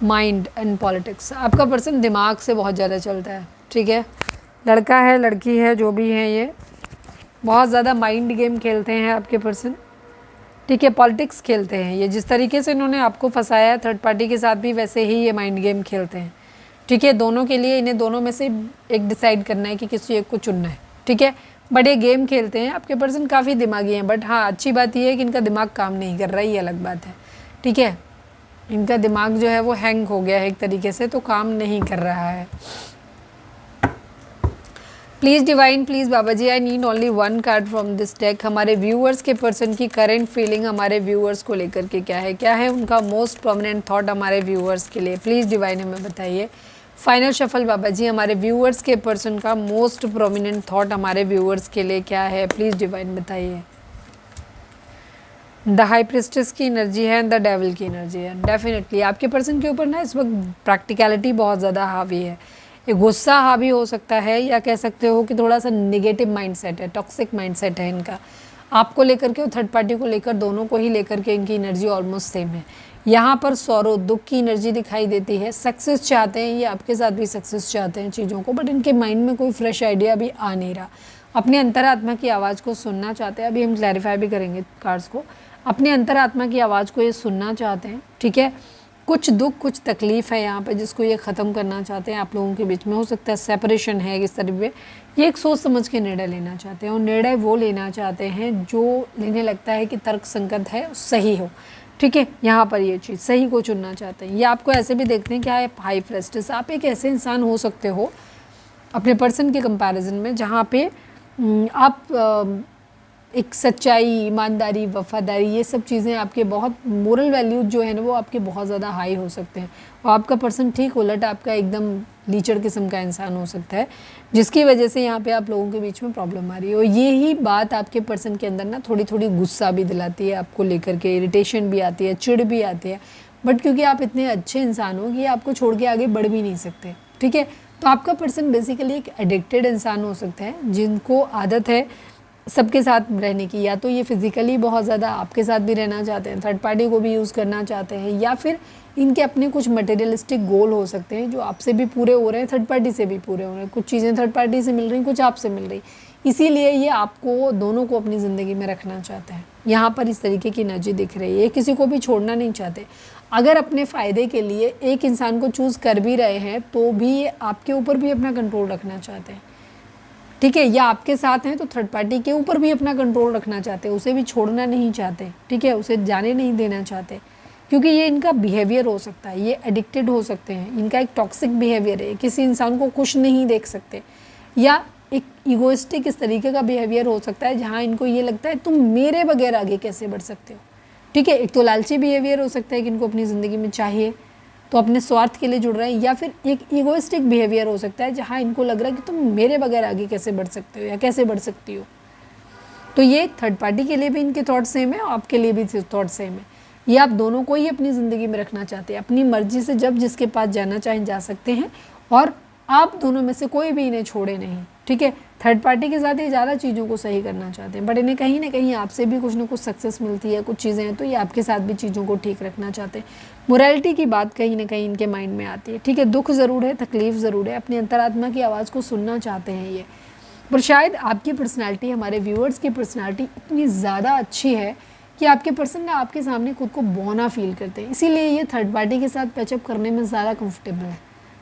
mind and politics. आपका पर्सन दिमाग से बहुत ज़्यादा चलता है, ठीक है, लड़का है लड़की है जो भी है, ये बहुत ज़्यादा माइंड गेम खेलते हैं आपके पर्सन, ठीक है, पॉलिटिक्स खेलते हैं ये। जिस तरीके से इन्होंने आपको फंसाया है थर्ड पार्टी के साथ भी वैसे ही ये माइंड गेम खेलते हैं, ठीक है। दोनों के लिए इन्हें दोनों में से एक डिसाइड करना है कि किसी एक को चुनना है, ठीक है। बट ये गेम खेलते हैं, आपके पर्सन काफ़ी दिमागी हैं, बट हाँ अच्छी बात ये है कि इनका दिमाग काम नहीं कर रहा है, ये अलग बात है, ठीक है। इनका दिमाग जो है वो हैंग हो गया है एक तरीके से, तो काम नहीं कर रहा है। Please divine, please Baba ji, I need only 1 card from this deck. हमारे व्यूअर्स के पर्सन की करंट फीलिंग हमारे व्यूअर्स को लेकर के क्या है उनका मोस्ट प्रोमिनेंट थॉट हमारे व्यूअर्स के लिए, प्लीज़ डिवाइन हमें बताइए। फाइनल शफल बाबा जी, हमारे व्यूअर्स के पर्सन का मोस्ट प्रोमिनेंट थॉट हमारे व्यूअर्स के लिए क्या है, प्लीज़ डिवाइन बताइए। द हाई प्रिस्टेस की एनर्जी है, द डेविल की एनर्जी है। डेफिनेटली आपके पर्सन के ऊपर ना इस वक्त प्रैक्टिकलिटी बहुत ज़्यादा हावी है, एक गुस्सा हावी हो सकता है, या कह सकते हो कि थोड़ा सा नेगेटिव माइंडसेट है, टॉक्सिक माइंडसेट है इनका, आपको लेकर के और थर्ड पार्टी को लेकर, दोनों को ही लेकर के इनकी एनर्जी ऑलमोस्ट सेम है। यहाँ पर सौरो दुख की एनर्जी दिखाई देती है, सक्सेस चाहते हैं ये, आपके साथ भी सक्सेस चाहते हैं चीज़ों को, बट इनके माइंड में कोई फ्रेश आइडिया भी आ नहीं रहा। अपने अंतरात्मा की आवाज़ को सुनना चाहते हैं, अभी हम क्लैरिफाई भी करेंगे कार्ड्स को। अपने अंतरात्मा की आवाज़ को ये सुनना चाहते हैं, ठीक है। कुछ दुख कुछ तकलीफ़ है यहाँ पे जिसको ये ख़त्म करना चाहते हैं आप लोगों के बीच में, हो सकता है सेपरेशन है इस तरह पे, ये एक सोच समझ के निर्णय लेना चाहते हैं, और निर्णय वो लेना चाहते हैं जो लेने लगता है कि तर्क संगत है, सही हो, ठीक है। यहाँ पर ये चीज़ सही को चुनना चाहते हैं। ये आपको ऐसे भी देखते हैं कि आप हाई प्रेस्टिस, आप एक ऐसे इंसान हो सकते हो अपने पर्सन के कंपैरिजन में जहाँ पे आप एक सच्चाई, ईमानदारी, वफ़ादारी, ये सब चीज़ें आपके बहुत मोरल वैल्यूज जो है ना वो आपके बहुत ज़्यादा हाई हो सकते हैं, और आपका पर्सन ठीक उलट आपका एकदम लीचड़ किस्म का इंसान हो सकता है, जिसकी वजह से यहाँ पे आप लोगों के बीच में प्रॉब्लम आ रही है। और ये ही बात आपके पर्सन के अंदर ना थोड़ी थोड़ी गुस्सा भी दिलाती है आपको लेकर के, इरिटेशन भी आती है, चिढ़ भी आती है, बट क्योंकि आप इतने अच्छे इंसान हो कि आपको छोड़ के आगे बढ़ भी नहीं सकते, ठीक है। तो आपका पर्सन बेसिकली एक एडिक्टेड इंसान हो सकता है, जिनको आदत है सबके साथ रहने की, या तो ये फिज़िकली बहुत ज़्यादा आपके साथ भी रहना चाहते हैं, थर्ड पार्टी को भी यूज़ करना चाहते हैं, या फिर इनके अपने कुछ मटेरियलिस्टिक गोल हो सकते हैं जो आपसे भी पूरे हो रहे हैं, थर्ड पार्टी से भी पूरे हो रहे हैं। कुछ चीज़ें थर्ड पार्टी से मिल रही, कुछ आपसे मिल रही, इसीलिए ये आपको दोनों को अपनी ज़िंदगी में रखना चाहते हैं। यहाँ पर इस तरीके की एनर्जी दिख रही है, किसी को भी छोड़ना नहीं चाहते। अगर अपने फ़ायदे के लिए एक इंसान को चूज़ कर भी रहे हैं तो भी आपके ऊपर भी अपना कंट्रोल रखना चाहते हैं, ठीक है। या आपके साथ हैं तो थर्ड पार्टी के ऊपर भी अपना कंट्रोल रखना चाहते हैं, उसे भी छोड़ना नहीं चाहते, ठीक है, उसे जाने नहीं देना चाहते, क्योंकि ये इनका बिहेवियर हो सकता है, ये एडिक्टेड हो सकते हैं, इनका एक टॉक्सिक बिहेवियर है, किसी इंसान को खुश नहीं देख सकते, या एक ईगोइस्टिक इस तरीके का बिहेवियर हो सकता है जहाँ इनको ये लगता है तुम मेरे बगैर आगे कैसे बढ़ सकते हो, ठीक है। एक तो लालची बिहेवियर हो सकता है कि इनको अपनी ज़िंदगी में चाहिए तो अपने स्वार्थ के लिए जुड़ रहे हैं, या फिर एक ईगोइस्टिक बिहेवियर हो सकता है जहाँ इनको लग रहा है कि तुम मेरे बगैर आगे कैसे बढ़ सकते हो या कैसे बढ़ सकती हो। तो ये थर्ड पार्टी के लिए भी इनके थॉट सेम है और आपके लिए भी थॉट सेम है। ये आप दोनों को ही अपनी ज़िंदगी में रखना चाहते हैं, अपनी मर्जी से जब जिसके पास जाना चाहें जा सकते हैं, और आप दोनों में से कोई भी इन्हें छोड़े नहीं, ठीक है। थर्ड पार्टी के साथ ये ज़्यादा चीज़ों को सही करना चाहते हैं, बट इन्हें कहीं ना कहीं आपसे भी कुछ ना कुछ सक्सेस मिलती है, कुछ चीज़ें हैं तो ये आपके साथ भी चीज़ों को ठीक रखना चाहते हैं। मोरालिटी की बात कहीं ना कहीं इनके माइंड में आती है, ठीक है। दुख ज़रूर है, तकलीफ़ ज़रूर है, अपनी अंतरात्मा की आवाज़ को सुनना चाहते हैं ये, पर शायद आपकी पर्सनैलिटी, हमारे व्यूअर्स की पर्सनैलिटी इतनी ज़्यादा अच्छी है कि आपके पर्सन ना आपके सामने खुद को बौना फील करते हैं, इसीलिए ये थर्ड पार्टी के साथ पैचअप करने में ज़्यादा कंफर्टेबल है,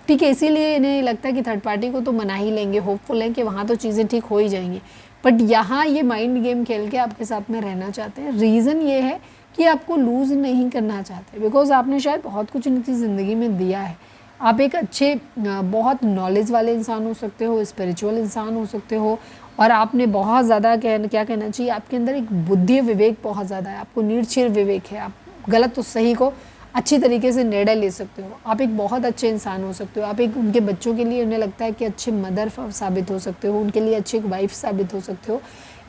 ठीक है, इसीलिए इन्हें लगता है कि थर्ड पार्टी को तो मना ही लेंगे, होपफुल है कि वहाँ तो चीज़ें ठीक हो ही जाएंगी। बट यहाँ ये माइंड गेम खेल के आपके साथ में रहना चाहते हैं। रीज़न ये है कि आपको लूज़ नहीं करना चाहते, बिकॉज आपने शायद बहुत कुछ इनकी ज़िंदगी में दिया है। आप एक अच्छे बहुत नॉलेज वाले इंसान हो सकते हो, स्पिरिचुअल इंसान हो सकते हो, और आपने बहुत ज़्यादा क्या कहना चाहिए, आपके अंदर एक बुद्धि विवेक बहुत ज़्यादा है, आपको निर्क्षीर विवेक है, आप गलत और सही को अच्छी तरीके से निर्णय ले सकते हो। आप एक बहुत अच्छे इंसान हो सकते हो। आप एक उनके बच्चों के लिए, उन्हें लगता है कि अच्छे मदर साबित हो सकते हो, उनके लिए अच्छी एक वाइफ साबित हो सकते हो,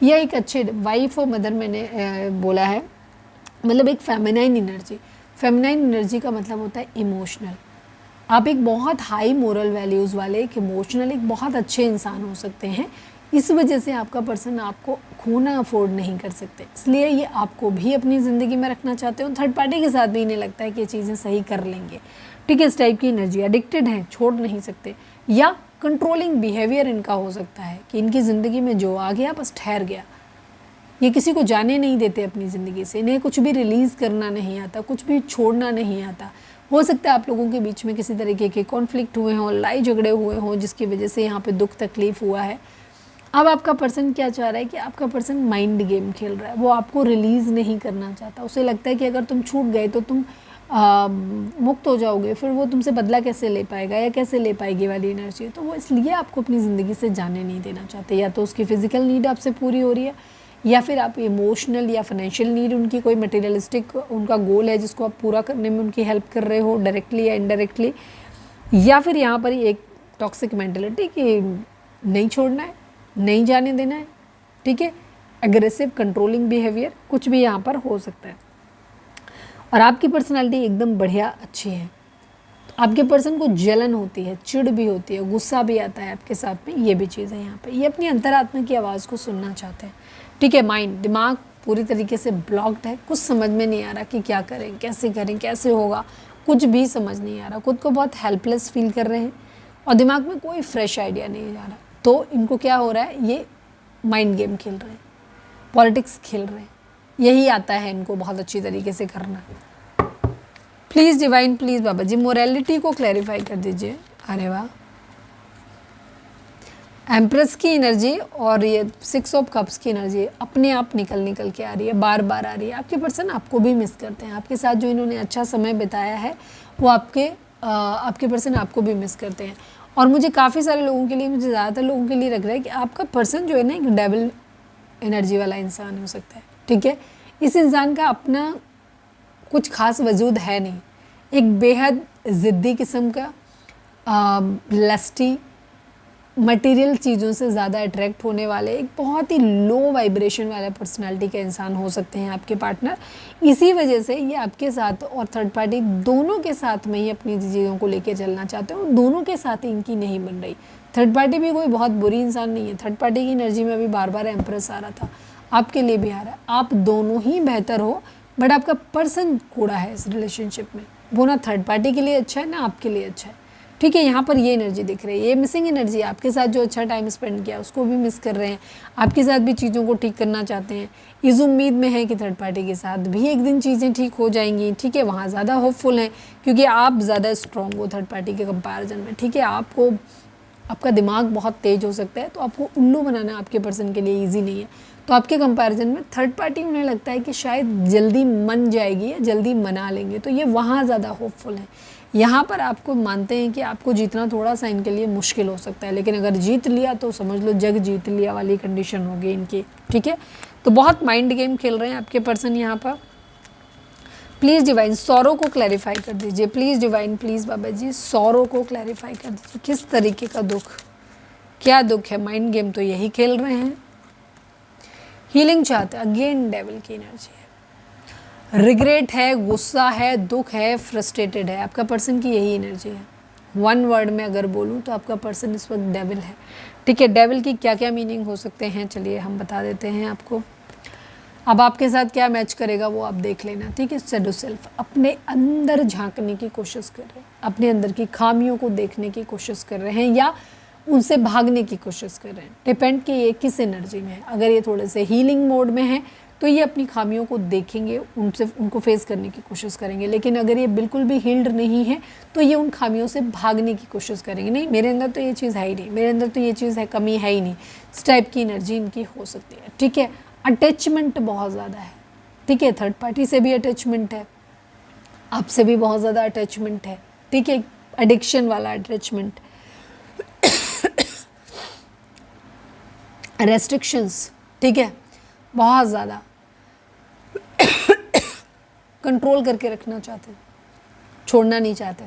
या एक अच्छे वाइफ और मदर मैंने बोला है, मतलब एक फेमिनाइन एनर्जी। फेमिनाइन एनर्जी का मतलब होता है इमोशनल। आप एक बहुत हाई मोरल वैल्यूज़ वाले, एक इमोशनल, एक बहुत अच्छे इंसान हो सकते हैं। इस वजह से आपका पर्सन आपको खोना अफोर्ड नहीं कर सकते, इसलिए ये आपको भी अपनी ज़िंदगी में रखना चाहते हो। थर्ड पार्टी के साथ भी इन्हें लगता है कि ये चीज़ें सही कर लेंगे। ठीक है, इस टाइप की एनर्जी, एडिक्टेड है, छोड़ नहीं सकते, या कंट्रोलिंग बिहेवियर इनका हो सकता है कि इनकी ज़िंदगी में जो आ गया बस ठहर गया। ये किसी को जाने नहीं देते अपनी ज़िंदगी से, इन्हें कुछ भी रिलीज़ करना नहीं आता, कुछ भी छोड़ना नहीं आता। हो सकता है आप लोगों के बीच में किसी तरीके के कॉन्फ्लिक्ट हुए हों, लड़ाई झगड़े हुए हों, जिसकी वजह से यहाँ पे दुख तकलीफ़ हुआ है। अब आपका पर्सन क्या चाह रहा है कि आपका पर्सन माइंड गेम खेल रहा है, वो आपको रिलीज़ नहीं करना चाहता। उसे लगता है कि अगर तुम छूट गए तो तुम मुक्त हो जाओगे, फिर वो तुमसे बदला कैसे ले पाएगा या कैसे ले पाएगी वाली एनर्जी। तो वो इसलिए आपको अपनी ज़िंदगी से जाने नहीं देना चाहते। या तो उसकी फ़िज़िकल नीड आपसे पूरी हो रही है, या फिर आप इमोशनल या फाइनेंशियल नीड, उनकी कोई मटेरियलिस्टिक उनका गोल है जिसको आप पूरा करने में उनकी हेल्प कर रहे हो डायरेक्टली या इनडायरेक्टली। या फिर यहाँ पर ही एक टॉक्सिक मेंटलिटी कि नहीं छोड़ना है, नहीं जाने देना है। ठीक है, एग्रेसिव कंट्रोलिंग बिहेवियर, कुछ भी यहाँ पर हो सकता है। और आपकी पर्सनालिटी एकदम बढ़िया अच्छी है। तो आपके पर्सन को जलन होती है, चिढ़ भी होती है, गुस्सा भी आता है आपके साथ में, ये भी चीज़ है यहाँ पे। ये अपनी अंतरात्मा की आवाज़ को सुनना चाहते हैं। ठीक है, माइंड, दिमाग पूरी तरीके से ब्लॉक्ड है, कुछ समझ में नहीं आ रहा कि क्या करें, कैसे होगा, कुछ भी समझ नहीं आ रहा, खुद को बहुत हेल्पलेस फील कर रहे हैं, और दिमाग में कोई फ्रेश आइडिया नहीं आ रहा। तो इनको क्या हो रहा है, ये माइंड गेम खेल रहे हैं, पॉलिटिक्स खेल रहे हैं। यही आता है इनको बहुत अच्छी तरीके से करना। Please divine, please Baba ji morality को क्लैरिफाई कर दीजिए। अरे वाह, एम्प्रेस की एनर्जी और ये 6 ऑफ कप्स की एनर्जी अपने आप निकल के आ रही है, बार बार आ रही है। आपके पर्सन आपको भी मिस करते हैं, आपके साथ जो इन्होंने अच्छा समय बिताया है वो आपके पर्सन आपको भी मिस करते हैं। और मुझे काफ़ी सारे लोगों के लिए, मुझे ज़्यादातर लोगों के लिए लग रहा है कि आपका पर्सन जो है ना, एक डेविल एनर्जी वाला इंसान हो सकता है। ठीक है, इस इंसान का अपना कुछ खास वजूद है नहीं, एक बेहद ज़िद्दी किस्म का, लस्टी, मटेरियल चीज़ों से ज़्यादा अट्रैक्ट होने वाले, एक बहुत ही लो वाइब्रेशन वाला पर्सनालिटी के इंसान हो सकते हैं आपके पार्टनर। इसी वजह से ये आपके साथ और थर्ड पार्टी दोनों के साथ में ही अपनी चीज़ों को लेके चलना चाहते हैं, और दोनों के साथ ही इनकी नहीं बन रही। थर्ड पार्टी भी कोई बहुत बुरी इंसान नहीं है। थर्ड पार्टी की एनर्जी में अभी बार बार एम्प्रेस आ रहा था, आपके लिए भी आ रहा है। आप दोनों ही बेहतर हो, बट आपका पर्सन कूड़ा है इस रिलेशनशिप में। वो ना थर्ड पार्टी के लिए अच्छा है ना आपके लिए अच्छा है। ठीक है, यहाँ पर ये एनर्जी दिख रही है, ये मिसिंग एनर्जी। आपके साथ जो अच्छा टाइम स्पेंड किया उसको भी मिस कर रहे हैं, आपके साथ भी चीज़ों को ठीक करना चाहते हैं। इस उम्मीद में है कि थर्ड पार्टी के साथ भी एक दिन चीज़ें ठीक हो जाएंगी। ठीक है, वहाँ ज़्यादा होपफुल हैं क्योंकि आप ज़्यादा स्ट्रॉन्ग हो थर्ड पार्टी के कंपैरिजन में। ठीक है, आपका दिमाग बहुत तेज हो सकता है, तो आपको उल्लू बनाना आपके पर्सन के लिए ईजी नहीं है। तो आपके कंपैरिजन में थर्ड पार्टी उन्हें लगता है कि शायद जल्दी मन जाएगी या जल्दी मना लेंगे, तो ये वहाँ ज़्यादा होपफुल है। यहाँ पर आपको मानते हैं कि आपको जीतना थोड़ा सा इनके लिए मुश्किल हो सकता है, लेकिन अगर जीत लिया तो समझ लो जग जीत लिया वाली कंडीशन होगी इनकी। ठीक है, तो बहुत माइंड गेम खेल रहे हैं आपके पर्सन यहाँ पर। प्लीज़ डिवाइन सौरों को क्लैरिफाई कर दीजिए, प्लीज़ डिवाइन, प्लीज़ बाबा जी सौरों को क्लैरिफाई कर दीजिए। किस तरीके का दुख, क्या दुख है? माइंड गेम तो यही खेल रहे हैं, हीलिंग चाहते हैं। अगेन डेविल की एनर्जी है, रिग्रेट है, गुस्सा है, दुख है, फ्रस्ट्रेटेड है। आपका पर्सन की यही एनर्जी है। वन वर्ड में अगर बोलूँ तो आपका पर्सन इस वक्त डेविल है। ठीक है, डेविल की क्या क्या मीनिंग हो सकते हैं चलिए हम बता देते हैं आपको। अब आपके साथ क्या मैच करेगा वो आप देख लेना। ठीक है, शैडो सेल्फ, अपने अंदर झांकने की कोशिश कर रहे हैं, अपने अंदर की खामियों को देखने की कोशिश कर रहे हैं या उनसे भागने की कोशिश कर रहे हैं। डिपेंड कि ये किस एनर्जी में है। अगर ये थोड़े से हीलिंग मोड में है तो ये अपनी खामियों को देखेंगे, उनसे उनको फेस करने की कोशिश करेंगे। लेकिन अगर ये बिल्कुल भी हील्ड नहीं है तो ये उन खामियों से भागने की कोशिश करेंगे, नहीं मेरे अंदर तो ये चीज़ है ही नहीं, मेरे अंदर तो ये चीज़ है, कमी है ही नहीं, इस टाइप की एनर्जी इनकी हो सकती है। ठीक है, अटैचमेंट बहुत ज़्यादा है। ठीक है, थर्ड पार्टी से भी अटैचमेंट है, आपसे भी बहुत ज़्यादा अटैचमेंट है। ठीक है, एडिक्शन वाला अटैचमेंट, रेस्ट्रिक्शंस, ठीक है, बहुत ज़्यादा कंट्रोल करके रखना चाहते, छोड़ना नहीं चाहते,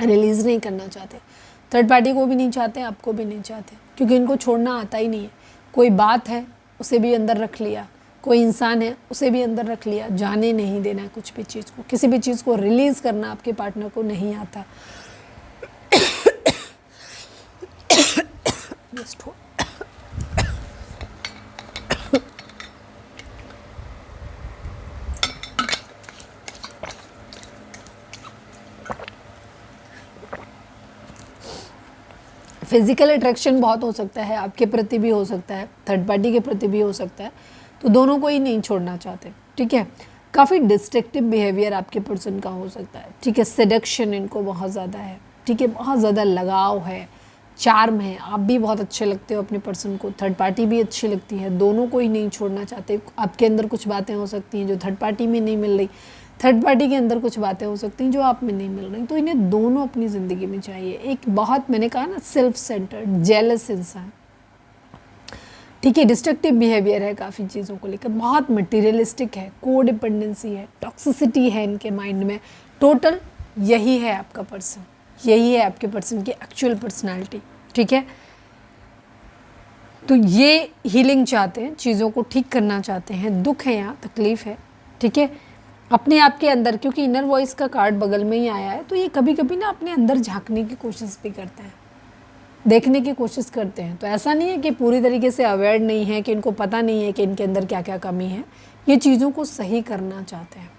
रिलीज़ नहीं करना चाहते, थर्ड पार्टी को भी नहीं चाहते, आपको भी नहीं चाहते, क्योंकि इनको छोड़ना आता ही नहीं है। कोई बात है उसे भी अंदर रख लिया, कोई इंसान है उसे भी अंदर रख लिया, जाने नहीं देना है कुछ भी चीज़ को, किसी भी चीज़ को रिलीज़ करना आपके पार्टनर को नहीं आता। फिजिकल अट्रैक्शन बहुत हो सकता है, आपके प्रति भी हो सकता है, थर्ड पार्टी के प्रति भी हो सकता है, तो दोनों को ही नहीं छोड़ना चाहते। ठीक है, काफ़ी डिस्ट्रक्टिव बिहेवियर आपके पर्सन का हो सकता है। ठीक है, सेडक्शन इनको बहुत ज़्यादा है। ठीक है, बहुत ज़्यादा लगाव है, चार्म है, आप भी बहुत अच्छे लगते हो अपने पर्सन को, थर्ड पार्टी भी अच्छी लगती है, दोनों को ही नहीं छोड़ना चाहते। आपके अंदर कुछ बातें हो सकती हैं जो थर्ड पार्टी में नहीं मिल रही, थर्ड पार्टी के अंदर कुछ बातें हो सकती हैं जो आप में नहीं मिल रही, तो इन्हें दोनों अपनी ज़िंदगी में चाहिए। एक बहुत, मैंने कहा ना, सेल्फ सेंटर्ड जेलस इंसान। ठीक है, डिस्ट्रक्टिव बिहेवियर है काफ़ी चीज़ों को लेकर, बहुत मटीरियलिस्टिक है, को डिपेंडेंसी है, टॉक्सिसिटी है इनके माइंड में। टोटल यही है आपका पर्सन, यही है आपके पर्सन की एक्चुअल पर्सनैलिटी। ठीक है, तो ये हीलिंग चाहते हैं, चीज़ों को ठीक करना चाहते हैं, दुख है यहाँ, तकलीफ़ है। ठीक है, अपने आप के अंदर, क्योंकि इनर वॉइस का कार्ड बगल में ही आया है, तो ये कभी कभी ना अपने अंदर झांकने की कोशिश भी करते हैं, देखने की कोशिश करते हैं। तो ऐसा नहीं है कि पूरी तरीके से अवेयर नहीं है, कि इनको पता नहीं है कि इनके अंदर क्या क्या कमी है, ये चीज़ों को सही करना चाहते हैं।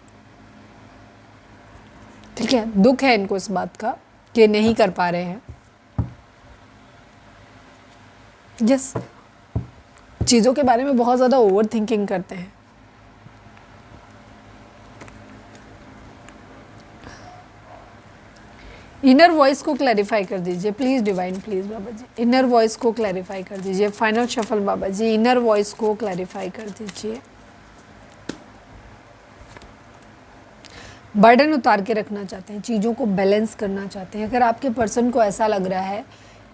ठीक है, दुख है इनको इस बात का कि नहीं कर पा रहे हैं। यस, चीज़ों के बारे में बहुत ज़्यादा ओवर थिंकिंग करते हैं। इनर वॉइस को क्लैरिफाई कर दीजिए please divine, please Baba ji, inner voice को क्लैरिफाई कर दीजिए। Final shuffle Baba ji, inner voice को क्लैरिफाई कर दीजिए। बर्डन उतार के रखना चाहते हैं, चीज़ों को बैलेंस करना चाहते हैं। अगर आपके पर्सन को ऐसा लग रहा है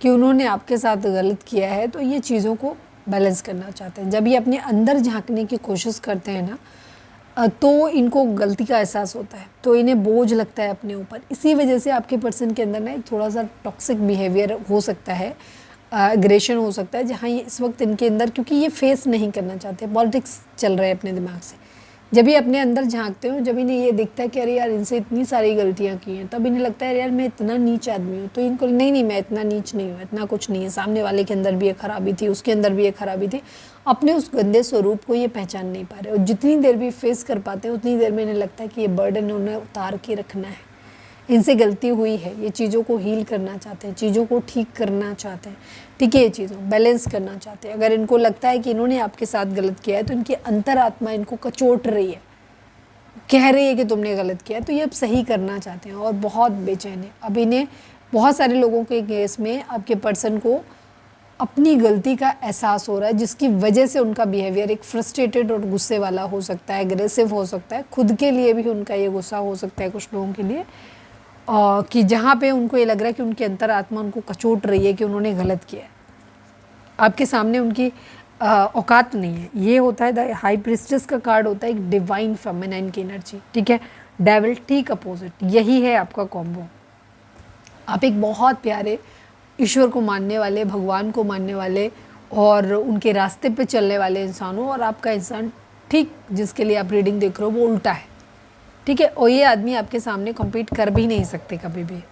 कि उन्होंने आपके साथ गलत किया है, तो ये चीज़ों को बैलेंस करना चाहते हैं। जब ये अपने अंदर झांकने की कोशिश करते हैं ना, तो इनको गलती का एहसास होता है, तो इन्हें बोझ लगता है अपने ऊपर। इसी वजह से आपके पर्सन के अंदर ना एक थोड़ा सा टॉक्सिक बिहेवियर हो सकता है, एग्रेशन हो सकता है, जहाँ ये इस वक्त इनके अंदर, क्योंकि ये फेस नहीं करना चाहते, पॉलिटिक्स चल रहे हैं अपने दिमाग से। जब ये अपने अंदर झांकते हो, जब इन्हें ये दिखता है कि अरे यार इनसे इतनी सारी गलतियाँ की हैं, तब इन्हें लगता है यार मैं इतना नीच आदमी हूँ, तो इनको नहीं मैं इतना नीच नहीं हूँ, इतना कुछ नहीं है, सामने वाले के अंदर भी एक खराबी थी, उसके अंदर भी एक खराबी थी, अपने उस गंदे स्वरूप को ये पहचान नहीं पा रहे। और जितनी देर भी फेस कर पाते हैं, उतनी देर में इन्हें लगता है कि ये बर्डन उन्हें उतार के रखना है, इनसे गलती हुई है, ये चीज़ों को हील करना चाहते हैं, चीज़ों को ठीक करना चाहते हैं। ठीक है, ये चीज़ों बैलेंस करना चाहते हैं। अगर इनको लगता है कि इन्होंने आपके साथ गलत किया है, तो इनकी अंतरात्मा इनको कचोट रही है, कह रही है कि तुमने गलत किया, तो ये अब सही करना चाहते हैं और बहुत बेचैन है। अब इन्हें बहुत सारे लोगों के केस में आपके पर्सन को अपनी गलती का एहसास हो रहा है, जिसकी वजह से उनका बिहेवियर एक फ्रस्ट्रेटेड और गुस्से वाला हो सकता है, एग्रेसिव हो सकता है। खुद के लिए भी उनका ये गुस्सा हो सकता है कुछ लोगों के लिए, कि जहाँ पे उनको ये लग रहा है कि उनकी अंतरात्मा उनको कचोट रही है कि उन्होंने गलत किया है, आपके सामने उनकी औकात नहीं है। ये होता है द हाई प्रिस्टेस का कार्ड, होता है एक डिवाइन फेमिनाइन की एनर्जी। ठीक है, डेविल ठीक अपोजिट, यही है आपका कॉम्बो। आप एक बहुत प्यारे ईश्वर को मानने वाले, भगवान को मानने वाले और उनके रास्ते पे चलने वाले इंसान हो, और आपका इंसान ठीक जिसके लिए आप रीडिंग देख रहे हो वो उल्टा है। ठीक है, और ये आदमी आपके सामने कम्पीट कर भी नहीं सकते कभी भी।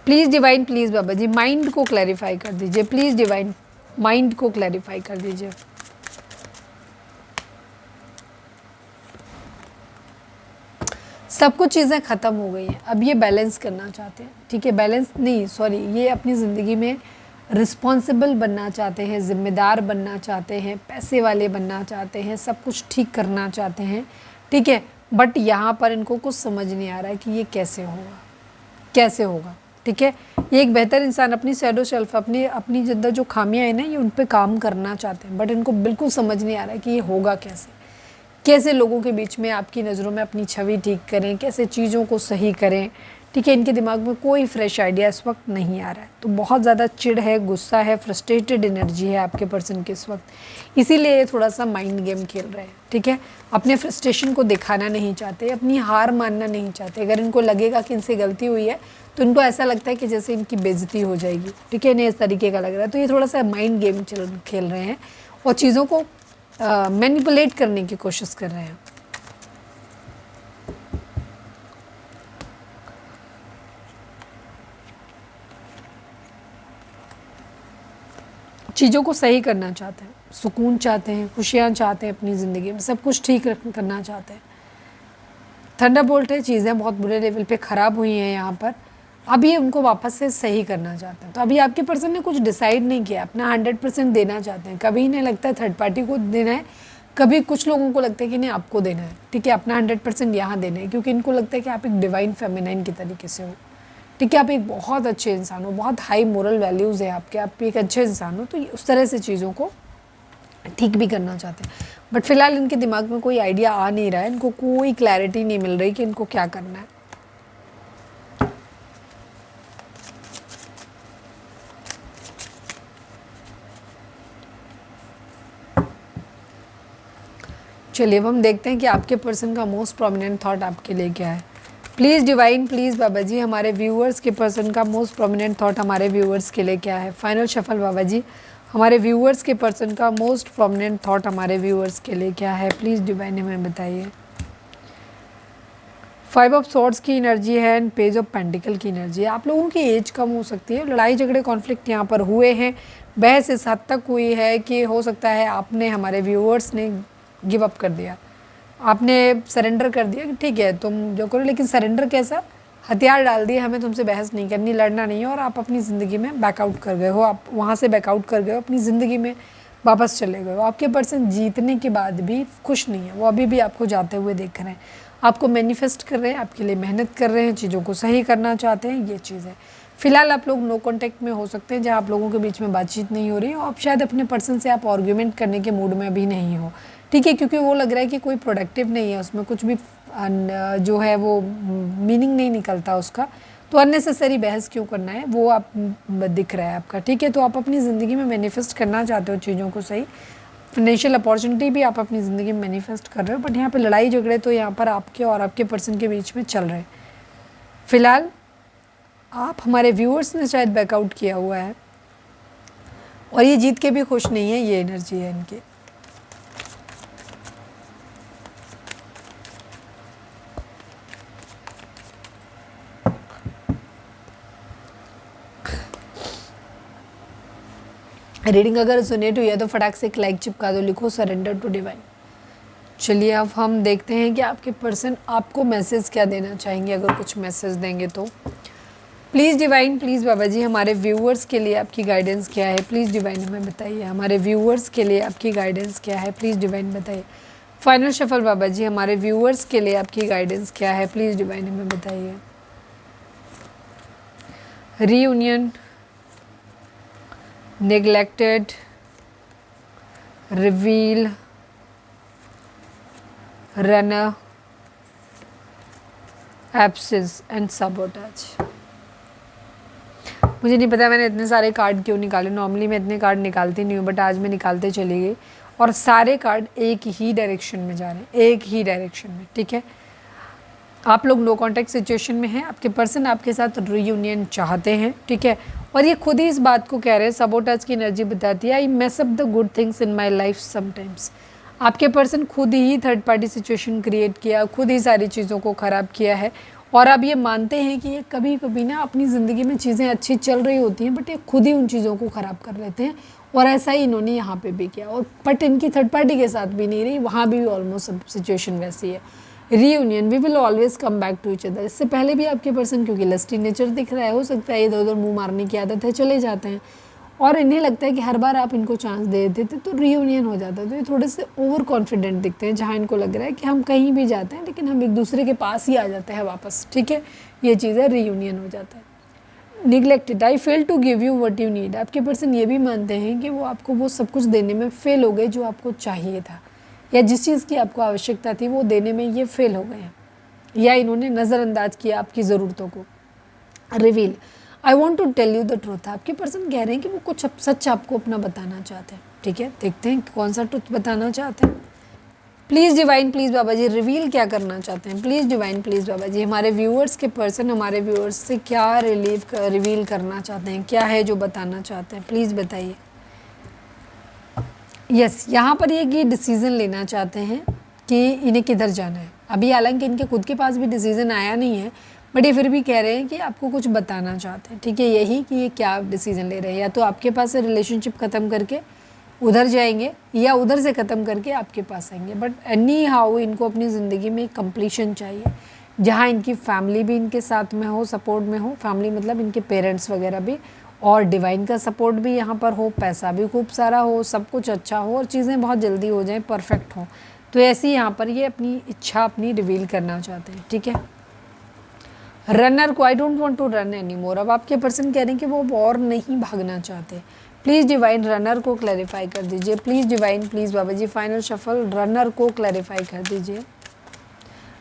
Please divine, please Baba ji, mind को क्लैरिफाई कर दीजिए, प्लीज़ डिवाइन, माइंड को क्लैरिफाई कर दीजिए। सब कुछ चीज़ें ख़त्म हो गई हैं, अब ये बैलेंस करना चाहते हैं। ठीक है, बैलेंस नहीं, सॉरी, ये अपनी ज़िंदगी में रिस्पॉन्सिबल बनना चाहते हैं, ज़िम्मेदार बनना चाहते हैं, पैसे वाले बनना चाहते हैं, सब कुछ ठीक करना चाहते हैं, ठीक है। बट यहाँ पर इनको कुछ समझ नहीं आ रहा है कि ये कैसे होगा, कैसे होगा, ठीक है। ये एक बेहतर इंसान अपनी शैडो सेल्फ, अपनी जिद्दा जो खामियां हैं ना, ये उन पे काम करना चाहते हैं, बट इनको बिल्कुल समझ नहीं आ रहा है कि ये होगा कैसे, कैसे लोगों के बीच में आपकी नज़रों में अपनी छवि ठीक करें, कैसे चीज़ों को सही करें, ठीक है। इनके दिमाग में कोई फ्रेश आइडिया इस वक्त नहीं आ रहा है, तो बहुत ज़्यादा चिढ़ है, गुस्सा है, फ्रस्ट्रेटेड एनर्जी है आपके पर्सन के इस वक्त, इसीलिए ये थोड़ा सा माइंड गेम खेल रहे हैं, ठीक है। अपने फ्रस्ट्रेशन को दिखाना नहीं चाहते, अपनी हार मानना नहीं चाहते। अगर इनको लगेगा कि इनसे गलती हुई है तो इनको ऐसा लगता है कि जैसे इनकी बेइज्जती हो जाएगी, ठीक है, इन्हें इस तरीके का लग रहा है। तो ये थोड़ा सा माइंड गेम खेल रहे हैं और चीज़ों को मैनिपुलेट करने की कोशिश कर रहे हैं। चीज़ों को सही करना चाहते हैं, सुकून चाहते हैं, खुशियाँ चाहते हैं, अपनी ज़िंदगी में सब कुछ ठीक करना चाहते हैं। थंडरबोल्ट है, चीज़ें बहुत बुरे लेवल पे ख़राब हुई हैं यहाँ पर, अभी उनको वापस से सही करना चाहते हैं। तो अभी आपके पर्सन ने कुछ डिसाइड नहीं किया, अपना 100% देना चाहते हैं। कभी इन्हें लगता है थर्ड पार्टी को देना है, कभी कुछ लोगों को लगता है कि नहीं आपको देना है, ठीक है, अपना 100% यहाँ देना है, क्योंकि इनको लगता है कि आप एक डिवाइन फेमिनाइन की तरीके से हो, ठीक है, आप एक बहुत अच्छे इंसान हो, बहुत हाई मोरल वैल्यूज़ है आपके, आप एक अच्छे इंसान हो। तो उस तरह से चीज़ों को ठीक भी करना चाहते हैं, बट फिलहाल इनके दिमाग में कोई आइडिया आ नहीं रहा है, इनको कोई क्लैरिटी नहीं मिल रही कि इनको क्या करना है। चलिए अब हम देखते हैं कि आपके पर्सन का मोस्ट प्रोमिनेंट थॉट आपके लिए क्या है। Please divine, please Baba ji, हमारे व्यूअर्स के पर्सन का मोस्ट प्रोमिनेंट थॉट हमारे व्यूअर्स के लिए क्या है। फाइनल शफल बाबा जी, हमारे व्यूअर्स के पर्सन का मोस्ट प्रोमिनेंट थॉट हमारे व्यूअर्स के लिए क्या है, प्लीज़ डिवाइन हमें बताइए। 5 ऑफ सॉर्ड्स की एनर्जी है एंड पेज ऑफ पेंटिकल की एनर्जी है। आप लोगों की एज कम हो सकती है, लड़ाई झगड़े कॉन्फ्लिक्ट यहाँ पर हुए हैं, बहस इस हद तक हुई है कि हो सकता है आपने, हमारे व्यूअर्स ने गिव अप कर दिया, आपने सरेंडर कर दिया कि ठीक है तुम जो करो, लेकिन सरेंडर कैसा, हथियार डाल दिए, हमें तुमसे बहस नहीं करनी, लड़ना नहीं है, और आप अपनी ज़िंदगी में बैकआउट कर गए हो, आप वहाँ से बैकआउट कर गए हो, अपनी ज़िंदगी में वापस चले गए हो। आपके पर्सन जीतने के बाद भी खुश नहीं है, वो अभी भी आपको जाते हुए देख रहे हैं, आपको मैनिफेस्ट कर रहे हैं, आपके लिए मेहनत कर रहे हैं, चीज़ों को सही करना चाहते हैं, ये चीज़ है। फिलहाल आप लोग नो कॉन्टैक्ट में हो सकते हैं, जहाँ आप लोगों के बीच में बातचीत नहीं हो रही, और आप शायद अपने पर्सन से आप आर्ग्यूमेंट करने के मूड में भी नहीं हो, ठीक है, क्योंकि वो लग रहा है कि कोई प्रोडक्टिव नहीं है, उसमें कुछ भी जो है वो मीनिंग नहीं निकलता उसका, तो अननेसेसरी बहस क्यों करना है, वो आप दिख रहा है आपका, ठीक है। तो आप अपनी ज़िंदगी में मैनिफेस्ट करना चाहते हो चीज़ों को सही, फाइनेंशियल अपॉर्चुनिटी भी आप अपनी ज़िंदगी में मैनिफेस्ट कर रहे हो, बट यहाँ पे लड़ाई झगड़े तो यहाँ पर आपके और आपके पर्सन के बीच में चल रहे हैं। फिलहाल आप, हमारे व्यूअर्स ने शायद बैकआउट किया हुआ है, और ये जीत के भी खुश नहीं है, ये एनर्जी है इनकी। रीडिंग अगर रेजोनेट हुई है तो फटाक से एक लाइक चिपका दो, लिखो सरेंडर टू डिवाइन। चलिए अब हम देखते हैं कि आपके पर्सन आपको मैसेज क्या देना चाहेंगे, अगर कुछ मैसेज देंगे तो। Please divine, please Baba ji, हमारे व्यूअर्स के लिए आपकी गाइडेंस क्या है, प्लीज़ डिवाइन हमें बताइए। हमारे व्यूअर्स के लिए आपकी गाइडेंस क्या है, प्लीज़ डिवाइन बताइए। फाइनल शफल बाबा जी, हमारे व्यूअर्स के लिए आपकी गाइडेंस क्या है, प्लीज़ डिवाइन हमें बताइए। Reunion, neglected, reveal, runner, absence and sabotage। मुझे नहीं पता मैंने इतने सारे कार्ड क्यों निकाले, नॉर्मली मैं इतने कार्ड निकालती नहीं हूँ, बट आज मैं निकालते चली गई, और सारे कार्ड एक ही डायरेक्शन में जा रहे हैं, एक ही डायरेक्शन में, ठीक है। आप लोग नो कॉन्टैक्ट सिचुएशन में हैं, आपके पर्सन आपके साथ रीयूनियन चाहते हैं, ठीक है, और ये खुद ही इस बात को कह रहे हैं। सबोटाज की एनर्जी बताती है, I mess up the good things in my life sometimes. आपके पर्सन खुद ही थर्ड पार्टी सिचुएशन क्रिएट किया, खुद ही सारी चीज़ों को ख़राब किया है, और अब ये मानते हैं कि ये कभी कभी ना अपनी ज़िंदगी में चीज़ें अच्छी चल रही होती हैं, बट ये खुद ही उन चीज़ों को ख़राब कर लेते हैं, और ऐसा ही इन्होंने यहाँ पे भी किया, और बट इनकी थर्ड पार्टी के साथ भी नहीं रही, वहाँ भी ऑलमोस्ट सिचुएशन वैसी है। Reunion, we will always come back to each other. इससे पहले भी आपके पर्सन, क्योंकि लस्टी नेचर दिख रहा है, हो सकता है इधर उधर मुंह मारने की आदत है, चले जाते हैं, और इन्हें लगता है कि हर बार आप इनको चांस दे देते तो रीयूनियन हो जाता है। तो ये थोड़े से ओवर कॉन्फिडेंट दिखते हैं, जहाँ इनको लग रहा है कि हम कहीं भी जाते हैं लेकिन हम एक दूसरे के पास ही आ जाते हैं वापस, ठीक है, ये चीज़ है, रीयूनियन हो जाता है। Neglected, I fail to give you what you need, आपके पर्सन ये भी मानते हैं कि वो आपको वो सब कुछ देने में फेल हो गए जो आपको चाहिए था, या जिस चीज़ की आपको आवश्यकता थी वो देने में ये फेल हो गए हैं, या इन्होंने नज़रअंदाज किया आपकी ज़रूरतों को। Reveal, I want to tell you the truth, आपके पर्सन कह रहे हैं कि वो कुछ सच आपको अपना बताना चाहते हैं, ठीक है, देखते हैं कौन सा ट्रूथ बताना चाहते हैं। Please divine, please Baba ji, reveal क्या करना चाहते हैं, please divine, please Baba ji, हमारे व्यूअर्स के पर्सन हमारे व्यूअर्स से क्या रिवील करना चाहते हैं, क्या है जो बताना चाहते हैं, प्लीज़ बताइए। यस, यहाँ पर ये डिसीज़न लेना चाहते हैं कि इन्हें किधर जाना है। अभी हालांकि इनके खुद के पास भी डिसीज़न आया नहीं है, बट ये फिर भी कह रहे हैं कि आपको कुछ बताना चाहते हैं, ठीक है, यही कि ये क्या डिसीज़न ले रहे हैं, या तो आपके पास से रिलेशनशिप ख़त्म करके उधर जाएंगे या उधर से ख़त्म करके आपके पास आएंगे, बट एनी हाउ इनको अपनी ज़िंदगी में कंप्लीशन चाहिए, जहाँ इनकी फैमिली भी इनके साथ में हो, सपोर्ट में हो, फैमिली मतलब इनके पेरेंट्स वगैरह भी, और डिवाइन का सपोर्ट भी यहाँ पर हो, पैसा भी खूब सारा हो, सब कुछ अच्छा हो और चीज़ें बहुत जल्दी हो जाएं, परफेक्ट हो। तो ऐसी यहाँ पर ये अपनी इच्छा अपनी रिवील करना चाहते हैं, ठीक है। रनर को, I don't want to run any more, अब आपके पर्सन कह रहे हैं कि वो और नहीं भागना चाहते। प्लीज़ डिवाइन रनर को क्लैरिफाई कर दीजिए, please divine, please Baba ji, final shuffle runner को क्लैरिफाई कर दीजिए।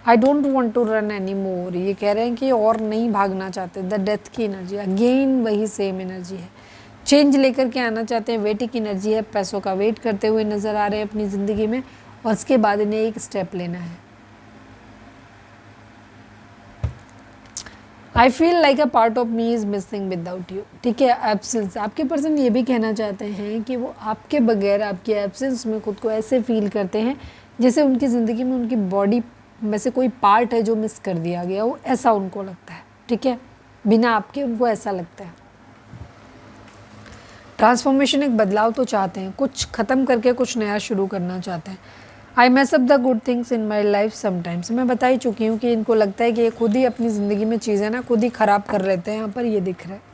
I don't want to run any more, ये कह रहे हैं कि और नहीं भागना चाहते। द डेथ की एनर्जी, अगेन वही सेम एनर्जी है, चेंज लेकर के आना चाहते हैं, वेट की एनर्जी है, पैसों का वेट करते हुए नज़र आ रहे हैं अपनी ज़िंदगी में, और उसके बाद इन्हें एक स्टेप लेना है। I feel like a part of me is missing without you, ठीक है, एब्सेंस, आपके पर्सन ये भी कहना चाहते हैं कि वो आपके बगैर, आपके एब्सेंस में खुद को ऐसे फील करते हैं जैसे उनकी ज़िंदगी में उनकी बॉडी में से कोई पार्ट है जो मिस कर दिया गया हो, ऐसा उनको लगता है, ठीक है, बिना आपके उनको ऐसा लगता है। ट्रांसफॉर्मेशन, एक बदलाव तो चाहते हैं, कुछ ख़त्म करके कुछ नया शुरू करना चाहते हैं। I mess up the good things in my life sometimes, मैं बता ही चुकी हूँ कि इनको लगता है कि ये खुद ही अपनी ज़िंदगी में चीज़ें ना खुद ही ख़राब कर लेते हैं, यहाँ पर ये दिख रहा है।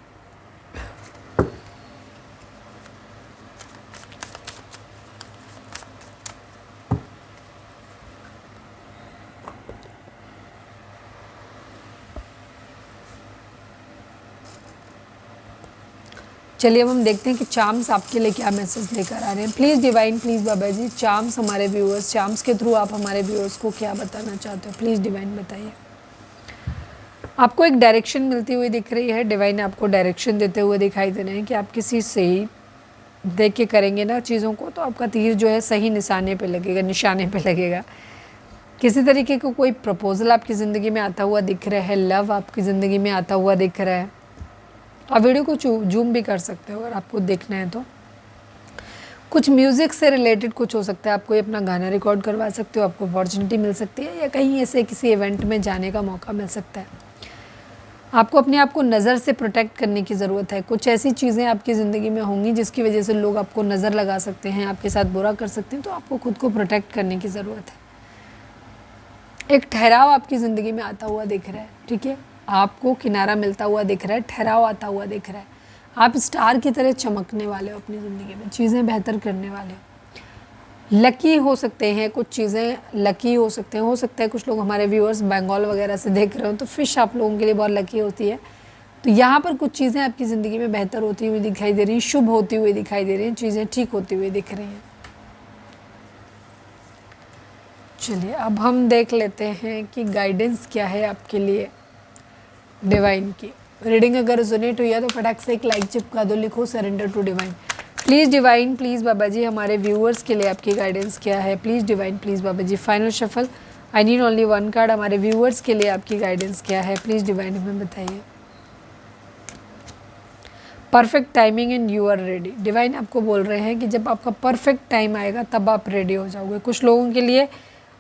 चलिए अब हम देखते हैं कि चार्म्स आपके लिए क्या मैसेज लेकर आ रहे हैं। Please divine, please Baba ji, charms हमारे व्यूअर्स, चार्म्स के थ्रू आप हमारे व्यूअर्स को क्या बताना चाहते हो, प्लीज़ डिवाइन बताइए। आपको एक डायरेक्शन मिलती हुई दिख रही है, डिवाइन आपको डायरेक्शन देते हुए दिखाई दे रहे हैं कि आप किसी सही देख के करेंगे ना चीज़ों को, तो आपका तीर जो है सही निशाने पे लगेगा, निशाने पे लगेगा। किसी तरीके का कोई प्रपोजल आपकी ज़िंदगी में आता हुआ दिख रहा है, लव आपकी ज़िंदगी में आता हुआ दिख रहा है। आप वीडियो को जूम भी कर सकते हो अगर आपको देखना है तो। कुछ म्यूज़िक से रिलेटेड कुछ हो सकता है, आप कोई अपना गाना रिकॉर्ड करवा सकते हो, आपको अपॉर्चुनिटी मिल सकती है, या कहीं ऐसे किसी इवेंट में जाने का मौका मिल सकता है। आपको अपने आप को नज़र से प्रोटेक्ट करने की ज़रूरत है। कुछ ऐसी चीज़ें आपकी ज़िंदगी में होंगी जिसकी वजह से लोग आपको नज़र लगा सकते हैं, आपके साथ बुरा कर सकते हैं, तो आपको खुद को प्रोटेक्ट करने की ज़रूरत है। एक ठहराव आपकी ज़िंदगी में आता हुआ दिख रहा है, ठीक है, आपको किनारा मिलता हुआ दिख रहा है, ठहराव आता हुआ दिख रहा है। आप स्टार की तरह चमकने वाले हो अपनी ज़िंदगी में, चीज़ें बेहतर करने वाले हो। लकी हो सकते हैं कुछ चीज़ें, लकी हो सकते हैं, हो सकता है कुछ लोग हमारे व्यूअर्स बंगाल वगैरह से देख रहे हो, तो फ़िश आप लोगों के लिए बहुत लकी होती है। तो यहाँ पर कुछ चीज़ें आपकी ज़िंदगी में बेहतर होती हुई दिखाई दे रही हैं, शुभ होती हुई दिखाई दे रही हैं, चीज़ें ठीक होती हुई दिख रही हैं। चलिए अब हम देख लेते हैं कि गाइडेंस क्या है आपके लिए डिवाइन की। रीडिंग अगर रेजोनेट हुई है तो फटाक से एक लाइक चिपका दो, लिखो surrender to divine. Please divine, please Baba ji, हमारे व्यूअर्स के लिए आपकी गाइडेंस क्या है, please divine, please Baba ji. Final shuffle, I need only one card, हमारे व्यूअर्स के लिए आपकी गाइडेंस क्या है, प्लीज़ डिवाइन हमें बताइए। Perfect timing and you are ready, divine आपको बोल रहे हैं कि जब आपका परफेक्ट टाइम आएगा तब आप रेडी हो जाओगे। कुछ लोगों के लिए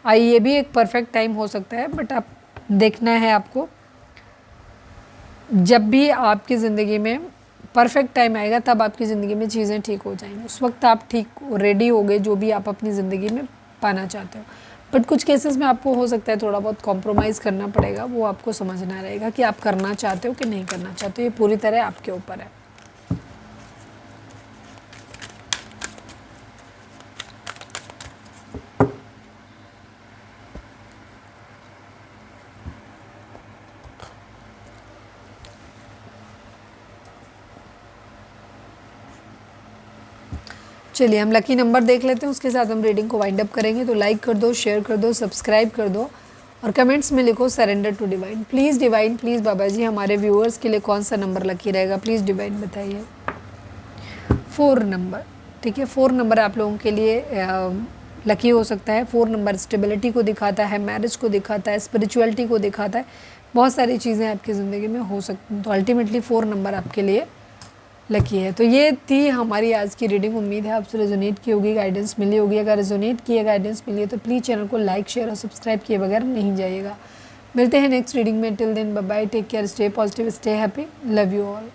ये भी एक परफेक्ट टाइम हो सकता है, बट आप देखना है आपको, जब भी आपकी ज़िंदगी में परफेक्ट टाइम आएगा तब आपकी ज़िंदगी में चीज़ें ठीक हो जाएंगी, उस वक्त आप ठीक रेडी होगे जो भी आप अपनी ज़िंदगी में पाना चाहते हो। बट कुछ केसेस में आपको हो सकता है थोड़ा बहुत कॉम्प्रोमाइज़ करना पड़ेगा, वो आपको समझना रहेगा कि आप करना चाहते हो कि नहीं करना चाहते हो, ये पूरी तरह आपके ऊपर है। चलिए हम लकी नंबर देख लेते हैं, उसके साथ हम रीडिंग को वाइंड अप करेंगे। तो लाइक कर दो, शेयर कर दो, सब्सक्राइब कर दो और कमेंट्स में लिखो surrender to divine. Please divine, please Baba ji हमारे व्यूअर्स के लिए कौन सा नंबर लकी रहेगा, प्लीज़ डिवाइन बताइए। 4 नंबर, ठीक है, 4 नंबर आप लोगों के लिए लकी हो सकता है। 4 नंबर स्टेबिलिटी को दिखाता है, मैरिज को दिखाता है, स्पिरिचुअलिटी को दिखाता है, बहुत सारी चीज़ें आपकी ज़िंदगी में हो सकती हैं। तो अल्टीमेटली 4 नंबर आपके लिए लकी है। तो ये थी हमारी आज की रीडिंग। उम्मीद है आपसे रेजोनेट की होगी, गाइडेंस मिली होगी। अगर रेजोनेट की है, गाइडेंस मिली है तो प्लीज़ चैनल को लाइक, शेयर और सब्सक्राइब किए बगैर नहीं जाइएगा। मिलते हैं नेक्स्ट रीडिंग में। Till then bye bye, take care, stay positive, stay happy, love you all.